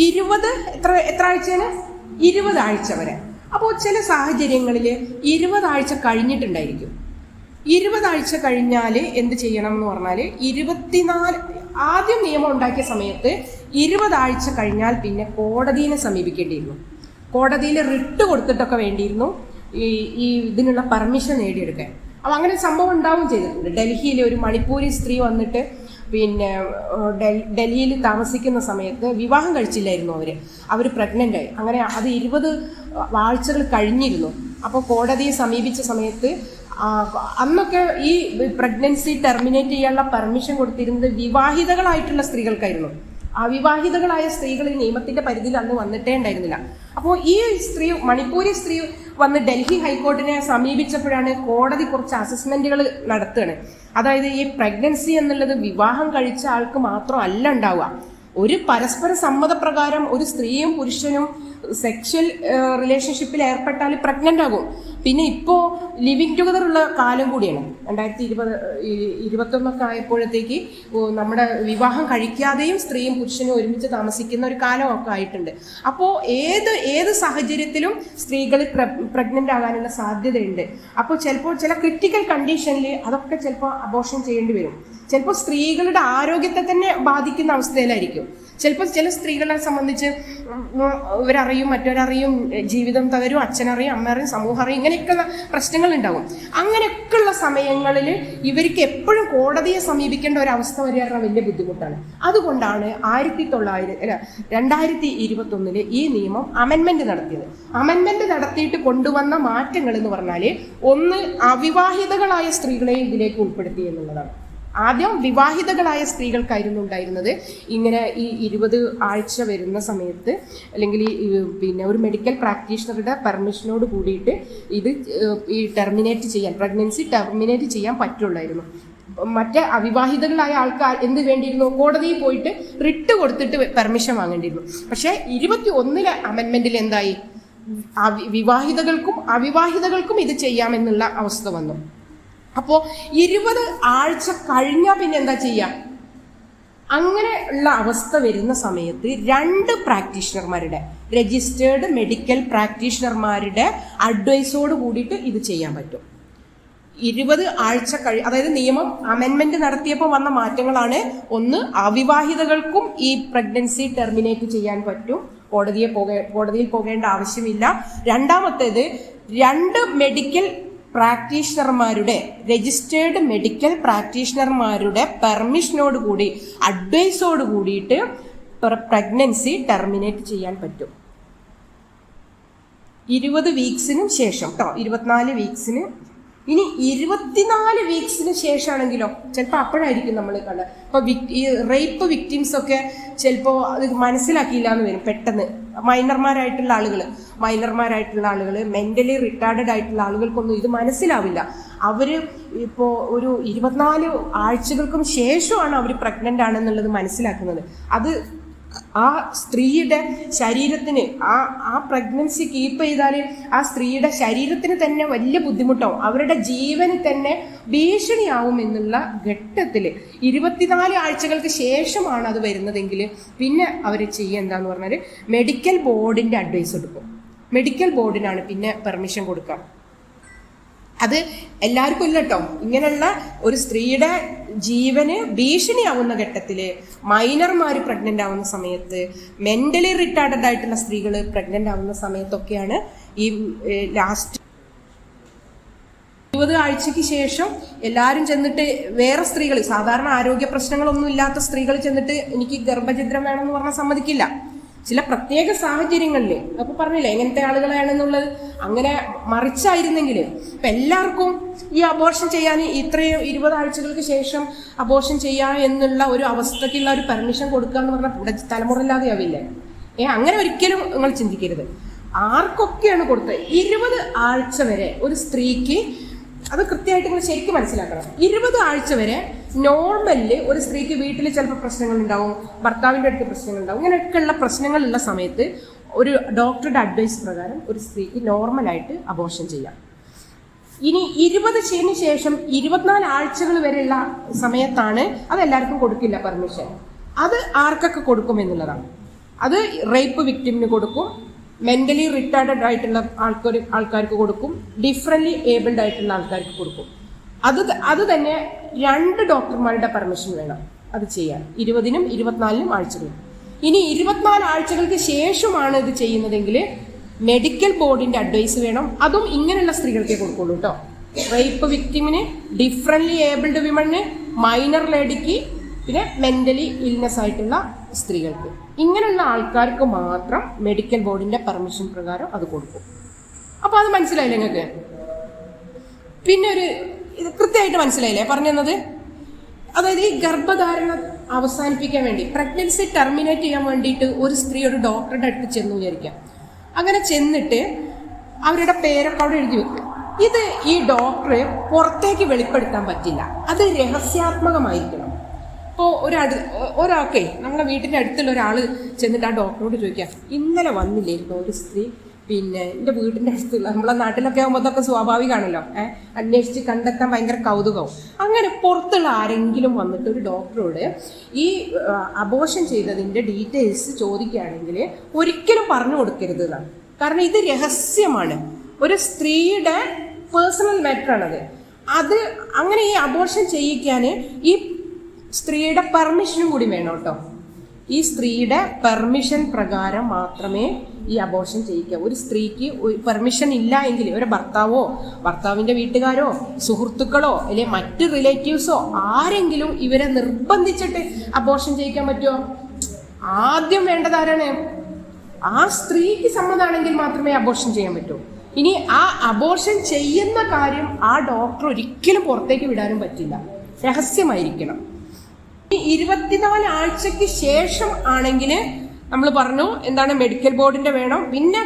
20 എത്ര ആഴ്ചയാണ്? 20 ആഴ്ച വരെ. അപ്പോൾ ചില സാഹചര്യങ്ങളിൽ 20 ആഴ്ച കഴിഞ്ഞിട്ടുണ്ടായിരിക്കും. 20 ആഴ്ച കഴിഞ്ഞാൽ എന്ത് ചെയ്യണം എന്ന് പറഞ്ഞാൽ 24 ആദ്യം നിയമം ഉണ്ടാക്കിയ സമയത്ത് 20 ആഴ്ച കഴിഞ്ഞാൽ പിന്നെ കോടതിയെ സമീപിക്കേണ്ടിയിരുന്നു. കോടതിയിൽ റിട്ട് കൊടുത്തിട്ടൊക്കെ വേണ്ടിയിരുന്നു ഈ ഇതിനുള്ള പെർമിഷൻ നേടിയെടുക്കാൻ. അപ്പം അങ്ങനെ സംഭവം ഉണ്ടാവും ചെയ്തിട്ടുണ്ട്. ഡൽഹിയിൽ ഒരു മണിപ്പൂരി സ്ത്രീ വന്നിട്ട് പിന്നെ ഡൽഹിയിൽ താമസിക്കുന്ന സമയത്ത് വിവാഹം കഴിച്ചില്ലായിരുന്നു അവർ പ്രഗ്നൻ്റായി. അങ്ങനെ അത് 20 ആഴ്ചകൾ കഴിഞ്ഞിരുന്നു. അപ്പോൾ കോടതിയെ സമീപിച്ച സമയത്ത് അന്നൊക്കെ ഈ പ്രഗ്നൻസി ടെർമിനേറ്റ് ചെയ്യാനുള്ള പെർമിഷൻ കൊടുത്തിരുന്നത് വിവാഹിതകളായിട്ടുള്ള സ്ത്രീകൾക്കായിരുന്നു. അവിവാഹിതകളായ സ്ത്രീകൾ ഈ നിയമത്തിന്റെ പരിധിയിൽ അന്ന് വന്നിട്ടേ ഉണ്ടായിരുന്നില്ല. അപ്പോൾ ഈ സ്ത്രീ, മണിപ്പൂരി സ്ത്രീ വന്ന് ഡൽഹി ഹൈക്കോടതിനെ സമീപിച്ചപ്പോഴാണ് കോടതി കുറച്ച് അസസ്മെന്റുകൾ നടത്തുകയാണ്. അതായത് ഈ പ്രഗ്നൻസി എന്നുള്ളത് വിവാഹം കഴിച്ച ആൾക്ക് മാത്രം അല്ല ഉണ്ടാവുക. ഒരു പരസ്പര സമ്മതപ്രകാരം ഒരു സ്ത്രീയും പുരുഷനും സെക്ഷൽ റിലേഷൻഷിപ്പിൽ ഏർപ്പെട്ടാൽ പ്രഗ്നന്റ് ആകും. പിന്നെ ഇപ്പോൾ ലിവിങ് ടുഗദർ ഉള്ള കാലം കൂടിയാണ്. 2021 ആയപ്പോഴത്തേക്ക് നമ്മുടെ വിവാഹം കഴിക്കാതെയും സ്ത്രീയും പുരുഷനും ഒരുമിച്ച് താമസിക്കുന്ന ഒരു കാലമൊക്കെ ആയിട്ടുണ്ട്. അപ്പോൾ ഏത് സാഹചര്യത്തിലും സ്ത്രീകൾ പ്രഗ്നന്റ് ആകാനുള്ള സാധ്യതയുണ്ട്. അപ്പോൾ ചിലപ്പോൾ ചില ക്രിട്ടിക്കൽ കണ്ടീഷനിൽ അതൊക്കെ ചിലപ്പോൾ അബോർഷൻ ചെയ്യേണ്ടി വരും. ചിലപ്പോൾ സ്ത്രീകളുടെ ആരോഗ്യത്തെ തന്നെ ബാധിക്കുന്ന അവസ്ഥയിലായിരിക്കും. ചിലപ്പോൾ ചില സ്ത്രീകളെ സംബന്ധിച്ച് ഇവരറിയും, മറ്റവരറിയും, ജീവിതം തകരും, അച്ഛനറിയും, അമ്മയറിയും, സമൂഹം അറിയും, ഇങ്ങനെയൊക്കെയുള്ള പ്രശ്നങ്ങൾ ഉണ്ടാകും. അങ്ങനെയൊക്കെയുള്ള സമയങ്ങളിൽ ഇവർക്ക് എപ്പോഴും കോടതിയെ സമീപിക്കേണ്ട ഒരു അവസ്ഥ വരെയുള്ള വലിയ ബുദ്ധിമുട്ടാണ്. അതുകൊണ്ടാണ് 2021 ഈ നിയമം അമെൻമെന്റ് നടത്തിയത്. അമെൻമെന്റ് നടത്തിയിട്ട് കൊണ്ടുവന്ന മാറ്റങ്ങൾ എന്ന് പറഞ്ഞാൽ, ഒന്ന്, അവിവാഹിതകളായ സ്ത്രീകളെയും ഇതിലേക്ക് ഉൾപ്പെടുത്തി എന്നുള്ളതാണ്. ആദ്യം വിവാഹിതകളായ സ്ത്രീകൾക്കായിരുന്നു ഉണ്ടായിരുന്നത്. ഇങ്ങനെ ഈ 20 ആഴ്ച വരുന്ന സമയത്ത് അല്ലെങ്കിൽ പിന്നെ ഒരു മെഡിക്കൽ പ്രാക്ടീഷണറുടെ പെർമിഷനോട് കൂടിയിട്ട് ഇത് ഈ പ്രഗ്നൻസി ടെർമിനേറ്റ് ചെയ്യാൻ പറ്റുള്ളായിരുന്നു. മറ്റേ അവിവാഹിതകളായ ആൾക്കാർ എന്ത് വേണ്ടിയിരുന്നു? കോടതിയിൽ പോയിട്ട് റിട്ട് കൊടുത്തിട്ട് പെർമിഷൻ വാങ്ങേണ്ടിയിരുന്നു. പക്ഷേ 21 അമെൻമെന്റിൽ എന്തായി? വിവാഹിതകൾക്കും അവിവാഹിതകൾക്കും ഇത് ചെയ്യാമെന്നുള്ള അവസ്ഥ വന്നു. അപ്പോൾ 20 ആഴ്ച കഴിഞ്ഞാൽ പിന്നെ എന്താ ചെയ്യാം? അങ്ങനെ ഉള്ള അവസ്ഥ വരുന്ന സമയത്ത് 2 പ്രാക്ടീഷണർമാരുടെ, രജിസ്റ്റേർഡ് മെഡിക്കൽ പ്രാക്ടീഷണർമാരുടെ അഡ്വൈസോട് കൂടിയിട്ട് ഇത് ചെയ്യാൻ പറ്റും. 20 ആഴ്ച അതായത് നിയമം അമെൻമെന്റ് നടത്തിയപ്പോൾ വന്ന മാറ്റങ്ങളാണ്. ഒന്ന്, അവിവാഹിതകൾക്കും ഈ പ്രഗ്നൻസി ടെർമിനേറ്റ് ചെയ്യാൻ പറ്റും, കോടതിയിൽ പോകേണ്ട ആവശ്യമില്ല. രണ്ടാമത്തേത്, 2 മെഡിക്കൽ പ്രാക്ടീഷണർമാരുടെ, രജിസ്റ്റേർഡ് മെഡിക്കൽ പ്രാക്ടീഷണർമാരുടെ പെർമിഷനോട് കൂടി, അഡ്വൈസോട് കൂടിയിട്ട് പ്രഗ്നൻസി ടെർമിനേറ്റ് ചെയ്യാൻ പറ്റും. 20 വീക്സിനും ശേഷം കേട്ടോ, 24 വീക്സിന്. ഇനി 24 വീക്സിന് ശേഷമാണെങ്കിലോ ചിലപ്പോൾ അപ്പോഴായിരിക്കും നമ്മൾ കണ്ടത്. ഇപ്പോൾ ഈ റേപ്പ് വിക്ടിംസ് ഒക്കെ ചിലപ്പോൾ അത് മനസ്സിലാക്കിയില്ല എന്ന് വരും പെട്ടെന്ന്. മൈനർമാരായിട്ടുള്ള ആളുകൾ, മെൻ്റലി റിട്ടാർഡഡ് ആയിട്ടുള്ള ആളുകൾക്കൊന്നും ഇത് മനസ്സിലാവില്ല. അവർ ഇപ്പോൾ ഒരു 24 ആഴ്ചകൾക്കും ശേഷമാണ് അവർ പ്രഗ്നൻ്റ് ആണെന്നുള്ളത് മനസ്സിലാക്കുന്നത്. അത് ആ സ്ത്രീയുടെ ശരീരത്തിന് ആ പ്രഗ്നൻസി കീപ്പ് ചെയ്താൽ ആ സ്ത്രീയുടെ ശരീരത്തിന് തന്നെ വലിയ ബുദ്ധിമുട്ടാവും, അവരുടെ ജീവന് തന്നെ ഭീഷണിയാവും എന്നുള്ള ഘട്ടത്തിൽ 24 ആഴ്ചകൾക്ക് ശേഷമാണ് അത് വരുന്നതെങ്കിൽ പിന്നെ അവർ ചെയ്യുക എന്താന്ന് പറഞ്ഞാൽ മെഡിക്കൽ ബോർഡിൻ്റെ അഡ്വൈസ് എടുക്കും. മെഡിക്കൽ ബോർഡിനാണ് പിന്നെ പെർമിഷൻ കൊടുക്കുക. അത് എല്ലാവർക്കും ഇല്ല കേട്ടോ. ഇങ്ങനെയുള്ള ഒരു സ്ത്രീയുടെ ജീവന് ഭീഷണിയാവുന്ന ഘട്ടത്തിൽ, മൈനർമാർ പ്രഗ്നൻ്റ് ആവുന്ന സമയത്ത്, മെൻ്റലി റിട്ടാർഡഡ് ആയിട്ടുള്ള സ്ത്രീകൾ പ്രഗ്നൻ്റ് ആവുന്ന സമയത്തൊക്കെയാണ് ഈ ലാസ്റ്റ് 20 ആഴ്ചയ്ക്ക് ശേഷം എല്ലാവരും ചെന്നിട്ട് വേറെ സ്ത്രീകൾ, സാധാരണ ആരോഗ്യ പ്രശ്നങ്ങളൊന്നും ഇല്ലാത്ത സ്ത്രീകൾ ചെന്നിട്ട് എനിക്ക് ഗർഭഛിദ്രം വേണമെന്ന് പറഞ്ഞാൽ സമ്മതിക്കില്ല. ചില പ്രത്യേക സാഹചര്യങ്ങളിൽ, അപ്പോൾ പറഞ്ഞില്ലേ എങ്ങനത്തെ ആളുകളാണെന്നുള്ളത്. അങ്ങനെ മറിച്ചായിരുന്നെങ്കിൽ ഇപ്പം എല്ലാവർക്കും ഈ അബോർഷൻ ചെയ്യാൻ ഇത്രയും 20 ആഴ്ചകൾക്ക് ശേഷം അബോർഷൻ ചെയ്യാം എന്നുള്ള ഒരു അവസ്ഥയ്ക്കുള്ള ഒരു പെർമിഷൻ കൊടുക്കുക എന്ന് പറഞ്ഞാൽ ഇവിടെ തലമുറയില്ലാതെ ആവില്ലേ? അങ്ങനെ ഒരിക്കലും നിങ്ങൾ ചിന്തിക്കരുത്. ആർക്കൊക്കെയാണ് കൊടുത്തത്? 20 ആഴ്ച വരെ ഒരു സ്ത്രീക്ക്, അത് കൃത്യമായിട്ട് നിങ്ങൾ ശരിക്കും മനസ്സിലാക്കണം. 20 ആഴ്ച വരെ നോർമലിൽ ഒരു സ്ത്രീക്ക് വീട്ടിൽ ചിലപ്പോൾ പ്രശ്നങ്ങളുണ്ടാവും, ഭർത്താവിൻ്റെ അടുത്ത് പ്രശ്നങ്ങളുണ്ടാവും. ഇങ്ങനെയൊക്കെയുള്ള പ്രശ്നങ്ങളുള്ള സമയത്ത് ഒരു ഡോക്ടറുടെ അഡ്വൈസ് പ്രകാരം ഒരു സ്ത്രീക്ക് നോർമലായിട്ട് അബോർഷൻ ചെയ്യാം. ഇനി 20 ശേഷം 24 ആഴ്ചകൾ വരെയുള്ള സമയത്താണ് അതെല്ലാവർക്കും കൊടുക്കില്ല പെർമിഷൻ. അത് ആർക്കൊക്കെ കൊടുക്കും എന്നുള്ളതാണ്. അത് റേപ്പ് വിക്ടിമിന് കൊടുക്കും, മെൻ്റലി റിട്ടാർഡഡ് ആയിട്ടുള്ള ആൾക്കാർക്ക് കൊടുക്കും, ഡിഫറൻ്റ്ലി ഏബിൾഡ് ആയിട്ടുള്ള ആൾക്കാർക്ക് കൊടുക്കും. അത് തന്നെ 2 ഡോക്ടർമാരുടെ പെർമിഷൻ വേണം അത് ചെയ്യാൻ, 20നും 24നും ആഴ്ചകളും. ഇനി 24 ആഴ്ചകൾക്ക് ശേഷമാണ് ഇത് ചെയ്യുന്നതെങ്കിൽ മെഡിക്കൽ ബോർഡിൻ്റെ അഡ്വൈസ് വേണം. അതും ഇങ്ങനെയുള്ള സ്ത്രീകൾക്കേ കൊടുക്കുള്ളൂ കേട്ടോ. റേപ്പ് വിക്ടിമിന്, ഡിഫറൻ്റ്ലി ഏബിൾഡ് വിമണിന്, മൈനർ ലേഡിക്ക്, പിന്നെ മെൻ്റലി ഇൽനെസ് ആയിട്ടുള്ള സ്ത്രീകൾക്ക്, ഇങ്ങനെയുള്ള ആൾക്കാർക്ക് മാത്രം മെഡിക്കൽ ബോർഡിൻ്റെ പെർമിഷൻ പ്രകാരം അത് കൊടുക്കും. അപ്പോൾ അത് മനസ്സിലായില്ലേ നിങ്ങൾക്ക്? പിന്നെ ഇത് കൃത്യമായിട്ട് മനസ്സിലായില്ലേ പറഞ്ഞു തന്നത്? അതായത് ഈ ഗർഭധാരണ അവസാനിപ്പിക്കാൻ വേണ്ടി, പ്രഗ്നൻസി ടെർമിനേറ്റ് ചെയ്യാൻ വേണ്ടിയിട്ട് ഒരു സ്ത്രീ ഒരു ഡോക്ടറുടെ അടുത്ത് ചെന്ന് വിചാരിക്കാം. അങ്ങനെ ചെന്നിട്ട് അവരുടെ പേരൊക്കെ അവിടെ എഴുതി വെക്കും. ഇത് ഈ ഡോക്ടർ പുറത്തേക്ക് വെളിപ്പെടുത്താൻ പറ്റില്ല, അത് രഹസ്യാത്മകമായിരിക്കണം. ഇപ്പോൾ ഒരാൾക്കേ നമ്മളെ വീട്ടിൻ്റെ അടുത്തുള്ള ഒരാൾ ചെന്നിട്ട് ആ ഡോക്ടറോട് ചോദിക്കാം, ഇന്നലെ വന്നില്ലായിരുന്നു ഒരു സ്ത്രീ, പിന്നെ എൻ്റെ വീടിൻ്റെ അടുത്തുള്ള, നമ്മളെ നാട്ടിലൊക്കെ ആകുമ്പോൾ അതൊക്കെ സ്വാഭാവികമാണല്ലോ, അന്വേഷിച്ച് കണ്ടെത്താൻ ഭയങ്കര കൗതുകവും. അങ്ങനെ പുറത്തുള്ള ആരെങ്കിലും വന്നിട്ട് ഒരു ഡോക്ടറോട് ഈ അബോർഷൻ ചെയ്തതിൻ്റെ ഡീറ്റെയിൽസ് ചോദിക്കുകയാണെങ്കിൽ ഒരിക്കലും പറഞ്ഞു കൊടുക്കരുത് എന്നാണ്. കാരണം ഇത് രഹസ്യമാണ്, ഒരു സ്ത്രീയുടെ പേഴ്സണൽ മാറ്ററാണത്. അത് അങ്ങനെ ഈ അബോർഷൻ ചെയ്യിക്കാൻ ഈ സ്ത്രീയുടെ പെർമിഷനും കൂടി വേണം കേട്ടോ. ഈ സ്ത്രീയുടെ പെർമിഷൻ പ്രകാരം മാത്രമേ ഈ അബോർഷൻ ചെയ്യിക്കുക. ഒരു സ്ത്രീക്ക് പെർമിഷൻ ഇല്ല എങ്കിൽ ഒരു ഭർത്താവോ, ഭർത്താവിൻ്റെ വീട്ടുകാരോ, സുഹൃത്തുക്കളോ, അല്ലെങ്കിൽ മറ്റ് റിലേറ്റീവ്സോ ആരെങ്കിലും ഇവരെ നിർബന്ധിച്ചിട്ട് അബോർഷൻ ചെയ്യിക്കാൻ പറ്റുമോ? ആദ്യം വേണ്ടത് ആരാണ്? ആ സ്ത്രീക്ക് സമ്മതമാണെങ്കിൽ മാത്രമേ അബോർഷൻ ചെയ്യാൻ പറ്റൂ. ഇനി ആ അബോർഷൻ ചെയ്യുന്ന കാര്യം ആ ഡോക്ടർ ഒരിക്കലും പുറത്തേക്ക് വിടാനും പറ്റില്ല, രഹസ്യമായിരിക്കണം. 24 ആഴ്ചയ്ക്ക് ശേഷം ആണെങ്കിൽ നമ്മൾ പറഞ്ഞു എന്താണ്, മെഡിക്കൽ ബോർഡിൻ്റെ വേണം. പിന്നെ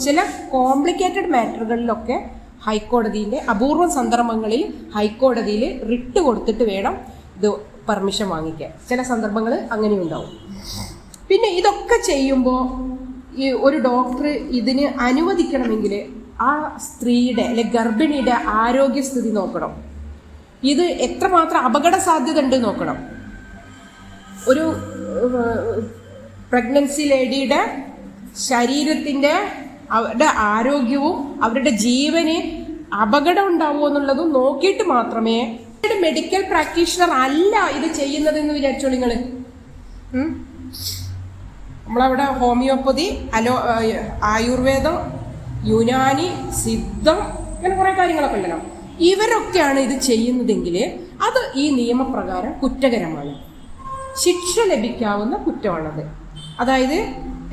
ചില കോംപ്ലിക്കേറ്റഡ് മാറ്ററുകളിലൊക്കെ ഹൈക്കോടതിയിലെ അപൂർവ സന്ദർഭങ്ങളിൽ ഹൈക്കോടതിയിൽ റിട്ട് കൊടുത്തിട്ട് വേണം ഇത് പെർമിഷൻ വാങ്ങിക്കാൻ. ചില സന്ദർഭങ്ങൾ അങ്ങനെയുണ്ടാവും. പിന്നെ ഇതൊക്കെ ചെയ്യുമ്പോൾ ഈ ഒരു ഡോക്ടർ ഇതിന് അനുവദിക്കണമെങ്കിൽ ആ സ്ത്രീയുടെ അല്ലെങ്കിൽ ഗർഭിണിയുടെ ആരോഗ്യസ്ഥിതി നോക്കണം. ഇത് എത്രമാത്രം അപകട സാധ്യത ഉണ്ട് നോക്കണം. ഒരു പ്രഗ്നൻസി ലേഡിയുടെ ശരീരത്തിൻ്റെ, അവരുടെ ആരോഗ്യവും അവരുടെ ജീവന് അപകടം ഉണ്ടാവുമോ എന്നുള്ളതും നോക്കിയിട്ട് മാത്രമേ. മെഡിക്കൽ പ്രാക്ടീഷണർ അല്ല ഇത് ചെയ്യുന്നതെന്ന് വിചാരിച്ചോളൂ നിങ്ങൾ. നമ്മളവിടെ ഹോമിയോപ്പതി, ആയുർവേദം, യുനാനി, സിദ്ധം, അങ്ങനെ കുറേ കാര്യങ്ങളൊക്കെ ഉണ്ടല്ലോ. ഇവരൊക്കെയാണ് ഇത് ചെയ്യുന്നതെങ്കിൽ അത് ഈ നിയമപ്രകാരം കുറ്റകരമാണ്, ശിക്ഷ ലഭിക്കാവുന്ന കുറ്റമാണത്. അതായത്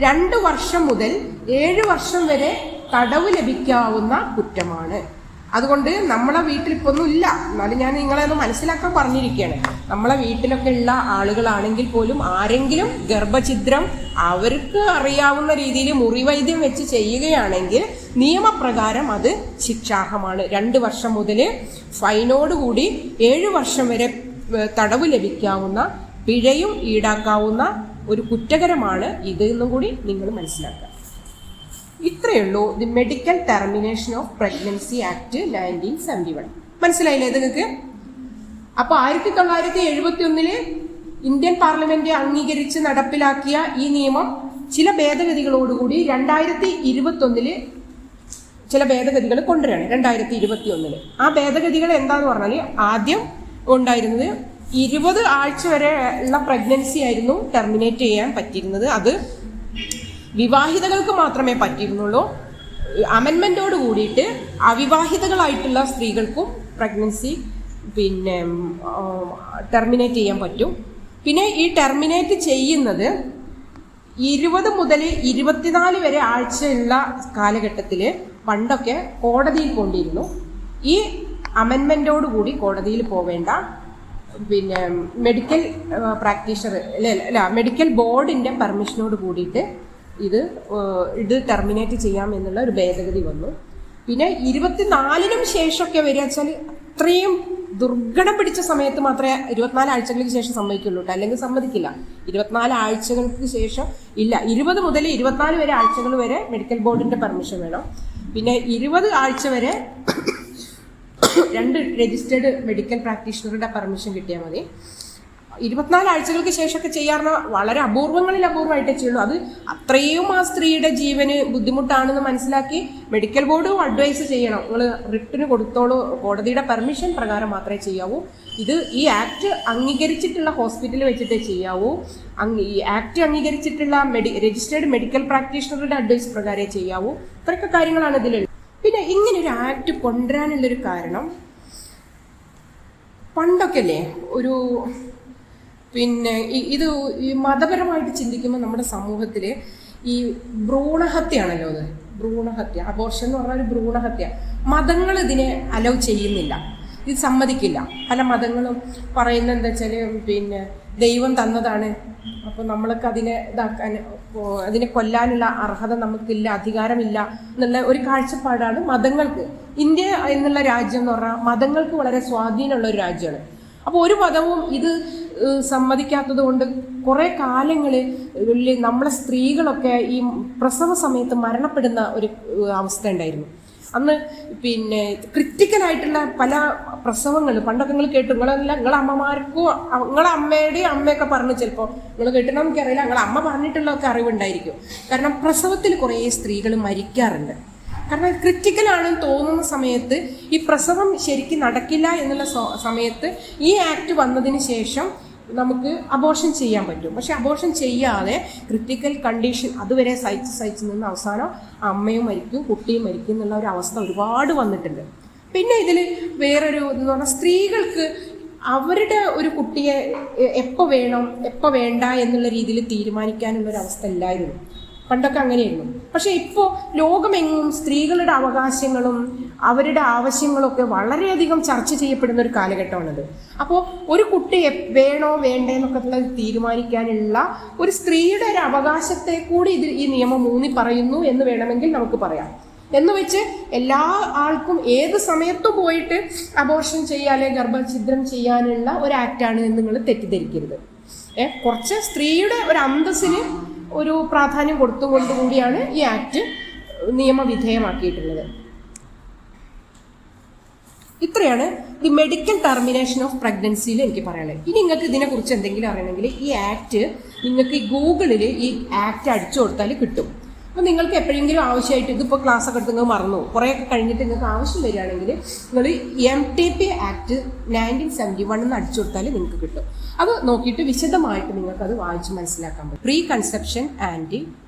2 വർഷം മുതൽ 7 വർഷം വരെ തടവ് ലഭിക്കാവുന്ന കുറ്റമാണ്. അതുകൊണ്ട് നമ്മളെ വീട്ടിൽ ഇപ്പോൾ ഒന്നും ഇല്ല, എന്നാലും ഞാൻ നിങ്ങളെ ഒന്ന് മനസ്സിലാക്കാൻ പറഞ്ഞിരിക്കുകയാണ്. നമ്മളെ വീട്ടിലൊക്കെ ഉള്ള ആളുകളാണെങ്കിൽ പോലും ആരെങ്കിലും ഗർഭഛിദ്രം അവർക്ക് അറിയാവുന്ന രീതിയിൽ മുറിവൈദ്യം വെച്ച് ചെയ്യുകയാണെങ്കിൽ നിയമപ്രകാരം അത് ശിക്ഷാർഹമാണ്. 2 വർഷം മുതൽ ഫൈനോടുകൂടി 7 വർഷം വരെ തടവ് ലഭിക്കാവുന്ന, പിഴയും ഈടാക്കാവുന്ന ഒരു കുറ്റകരമാണ് ഇത് എന്നും കൂടി നിങ്ങൾ മനസ്സിലാക്കുക. ഇത്രയേ ഉള്ളൂ the medical termination of pregnancy act 1971. മനസ്സിലായില്ലേ നിങ്ങൾക്ക്? അപ്പോൾ 1971 ഇന്ത്യൻ പാർലമെന്റ് അംഗീകരിച്ച് നടപ്പിലാക്കിയ ഈ നിയമം ചില ഭേദഗതികളോടുകൂടി 2021 ചില ഭേദഗതികൾ കൊണ്ടുവരികയാണ്. 2021 ആ ഭേദഗതികൾ എന്താന്ന് പറഞ്ഞാൽ, ആദ്യം ഉണ്ടായിരുന്നത് 20 ആഴ്ച വരെ ഉള്ള പ്രഗ്നൻസി ആയിരുന്നു ടെർമിനേറ്റ് ചെയ്യാൻ പറ്റിയിരുന്നത്. അത് വിവാഹിതകൾക്ക് മാത്രമേ പറ്റിയിരുന്നുള്ളൂ. അമെൻമെന്റോട് കൂടിയിട്ട് അവിവാഹിതകളായിട്ടുള്ള സ്ത്രീകൾക്കും പ്രഗ്നൻസി ടെർമിനേറ്റ് ചെയ്യാൻ പറ്റും. പിന്നെ ഈ ടെർമിനേറ്റ് ചെയ്യുന്നത് 20 മുതൽ 24 വരെ ആഴ്ചയുള്ള കാലഘട്ടത്തിൽ പണ്ടൊക്കെ കോടതിയിൽ കൊണ്ടിരുന്നു. ഈ അമെൻമെന്റോട് കൂടി കോടതിയിൽ പോവേണ്ട, മെഡിക്കൽ പ്രാക്ടീഷണർ മെഡിക്കൽ ബോർഡിന്റെ പെർമിഷനോട് കൂടിയിട്ട് ഇത് ടെർമിനേറ്റ് ചെയ്യാം എന്നുള്ള ഒരു ഭേദഗതി വന്നു. പിന്നെ 24 ശേഷമൊക്കെ വരിക വെച്ചാൽ അത്രയും ദുർഘടം പിടിച്ച സമയത്ത് മാത്രമേ 24 ആഴ്ചകൾക്ക് ശേഷം സമ്മതിക്കുള്ളൂ, അല്ലെങ്കിൽ സമ്മതിക്കില്ല. 24 ആഴ്ചകൾക്ക് ശേഷം ഇല്ല. 20 മുതൽ 24 വരെ ആഴ്ചകൾ വരെ മെഡിക്കൽ ബോർഡിന്റെ പെർമിഷൻ വേണം. പിന്നെ 20 ആഴ്ച വരെ 2 രജിസ്റ്റേർഡ് മെഡിക്കൽ പ്രാക്ടീഷണറുടെ പെർമിഷൻ കിട്ടിയാൽ മതി. 24 ആഴ്ചകൾക്ക് ശേഷമൊക്കെ ചെയ്യാറുള്ള വളരെ അപൂർവമായിട്ടേ ചെയ്യുള്ളൂ. അത് അത്രയും ആ സ്ത്രീയുടെ ജീവന് ബുദ്ധിമുട്ടാണെന്ന് മനസ്സിലാക്കി മെഡിക്കൽ ബോർഡും അഡ്വൈസ് ചെയ്യണം, നിങ്ങൾ റിട്ടിന് കൊടുത്തോളൂ, കോടതിയുടെ പെർമിഷൻ പ്രകാരം മാത്രമേ ചെയ്യാവൂ. ഇത് ഈ ആക്ട് അംഗീകരിച്ചിട്ടുള്ള ഹോസ്പിറ്റലിൽ വെച്ചിട്ടേ ചെയ്യാവൂ. ഈ ആക്ട് അംഗീകരിച്ചിട്ടുള്ള രജിസ്റ്റേർഡ് മെഡിക്കൽ പ്രാക്ടീഷണറുടെ അഡ്വൈസ് പ്രകാരമേ ചെയ്യാവൂ. ഇത്രയൊക്കെ കാര്യങ്ങളാണ് ഇതിലുള്ളത്. പിന്നെ ഇങ്ങനൊരു ആക്ട് കൊണ്ടുവരാനുള്ളൊരു കാരണം, പണ്ടൊക്കെ അല്ലേ ഇത് ഈ മതപരമായിട്ട് ചിന്തിക്കുമ്പോൾ നമ്മുടെ സമൂഹത്തിൽ ഈ ഭ്രൂണഹത്യയാണല്ലോ അത്. ഭ്രൂണഹത്യ, അബോർഷൻ എന്ന് പറഞ്ഞാൽ ഒരു ഭ്രൂണഹത്യ. മതങ്ങൾ ഇതിനെ അലൗ ചെയ്യുന്നില്ല, ഇത് സമ്മതിക്കില്ല. പല മതങ്ങളും പറയുന്നത് എന്താ വെച്ചാൽ ദൈവം തന്നതാണ്, അപ്പോൾ നമ്മൾക്ക് അതിനെ കൊല്ലാനുള്ള അർഹത നമുക്കില്ല, അധികാരമില്ല എന്നുള്ള ഒരു കാഴ്ചപ്പാടാണ് മതങ്ങൾക്ക്. ഇന്ത്യ എന്നുള്ള രാജ്യം എന്ന് പറഞ്ഞാൽ മതങ്ങൾക്ക് വളരെ സ്വാധീനമുള്ള ഒരു രാജ്യമാണ്. അപ്പോൾ ഒരു മതവും ഇത് സമ്മതിക്കാത്തത് കൊണ്ട് കുറേ കാലങ്ങളിൽ നമ്മളെ സ്ത്രീകളൊക്കെ ഈ പ്രസവ സമയത്ത് മരണപ്പെടുന്ന ഒരു അവസ്ഥ ഉണ്ടായിരുന്നു. അന്ന് ക്രിറ്റിക്കലായിട്ടുള്ള പല പ്രസവങ്ങൾ പണ്ടൊക്കെ നിങ്ങൾ കേട്ടു. നിങ്ങളെ അമ്മമാർക്കും നിങ്ങളെ അമ്മയുടെയും അമ്മയൊക്കെ പറഞ്ഞു, ചിലപ്പോൾ നിങ്ങൾ കേട്ടിട്ടുണ്ടോ എനിക്കറിയില്ല, നിങ്ങളെ അമ്മ പറഞ്ഞിട്ടുള്ളതൊക്കെ അറിവുണ്ടായിരിക്കും. കാരണം പ്രസവത്തിൽ കുറേ സ്ത്രീകൾ മരിക്കാറുണ്ട്. കാരണം ക്രിറ്റിക്കലാണെന്ന് തോന്നുന്ന സമയത്ത്, ഈ പ്രസവം ശരിക്കും നടക്കില്ല എന്നുള്ള സമയത്ത് ഈ ആക്ട് വന്നതിന് ശേഷം നമുക്ക് അബോർഷൻ ചെയ്യാൻ പറ്റും. പക്ഷെ അബോർഷൻ ചെയ്യാതെ ക്രിട്ടിക്കൽ കണ്ടീഷൻ അതുവരെ സഹിച്ച് നിന്ന് അവസാനം അമ്മയും മരിക്കും, കുട്ടിയും മരിക്കും എന്നുള്ള ഒരു അവസ്ഥ ഒരുപാട് വന്നിട്ടുണ്ട്. പിന്നെ ഇതിൽ വേറൊരു എന്ന് പറഞ്ഞാൽ, സ്ത്രീകൾക്ക് അവരുടെ ഒരു കുട്ടിയെ എപ്പോൾ വേണം എപ്പോൾ വേണ്ട എന്നുള്ള രീതിയിൽ തീരുമാനിക്കാനുള്ളൊരു അവസ്ഥ ഇല്ലായിരുന്നു. പണ്ടൊക്കെ അങ്ങനെയായിരുന്നു. പക്ഷെ ഇപ്പോൾ ലോകമെങ്ങും സ്ത്രീകളുടെ അവകാശങ്ങളും അവരുടെ ആവശ്യങ്ങളൊക്കെ വളരെയധികം ചർച്ച ചെയ്യപ്പെടുന്ന ഒരു കാലഘട്ടമാണിത്. അപ്പോൾ ഒരു കുട്ടിയെ വേണോ വേണ്ടേ എന്നൊക്കെ തീരുമാനിക്കാനുള്ള ഒരു സ്ത്രീയുടെ ഒരു അവകാശത്തെ കൂടി ഈ നിയമം ഊന്നി പറയുന്നു എന്ന് വേണമെങ്കിൽ നമുക്ക് പറയാം. എന്ന് വെച്ച് എല്ലാ ആൾക്കും ഏത് സമയത്തും പോയിട്ട് അബോർഷൻ ചെയ്യാനോ ഗർഭഛിദ്രം ചെയ്യാനുള്ള ഒരു ആക്റ്റാണ് എന്ന് നിങ്ങൾ തെറ്റിദ്ധരിക്കരുത്. കുറച്ച് സ്ത്രീയുടെ ഒരു അന്തസ്സിന് ഒരു പ്രാധാന്യം കൊടുത്തുകൊണ്ടുകൂടിയാണ് ഈ ആക്ട് നിയമവിധേയമാക്കിയിട്ടുള്ളത്. ഇത്രയാണ് ദി മെഡിക്കൽ ടെർമിനേഷൻ ഓഫ് പ്രഗ്നൻസിയിൽ എനിക്ക് പറയാനുള്ളത്. ഇനി നിങ്ങൾക്ക് ഇതിനെക്കുറിച്ച് എന്തെങ്കിലും അറിയണമെങ്കിൽ ഈ ആക്ട് നിങ്ങൾക്ക് ഗൂഗിളിൽ ഈ ആക്ട് അടിച്ചു കൊടുത്താൽ കിട്ടും. അപ്പോൾ നിങ്ങൾക്ക് എപ്പോഴെങ്കിലും ആവശ്യമായിട്ട്, ഇതിപ്പോൾ ക്ലാസ്സൊക്കെ എടുത്ത് നിങ്ങൾ മറന്നു, കുറേയൊക്കെ കഴിഞ്ഞിട്ട് നിങ്ങൾക്ക് ആവശ്യം വരികയാണെങ്കിൽ നിങ്ങൾ MTP ആക്ട് 1971 എന്ന് അടിച്ചു കൊടുത്താൽ നിങ്ങൾക്ക് കിട്ടും. അത് നോക്കിയിട്ട് വിശദമായിട്ട് നിങ്ങൾക്കത് വായിച്ച് മനസ്സിലാക്കാൻ പറ്റും. Pre conception and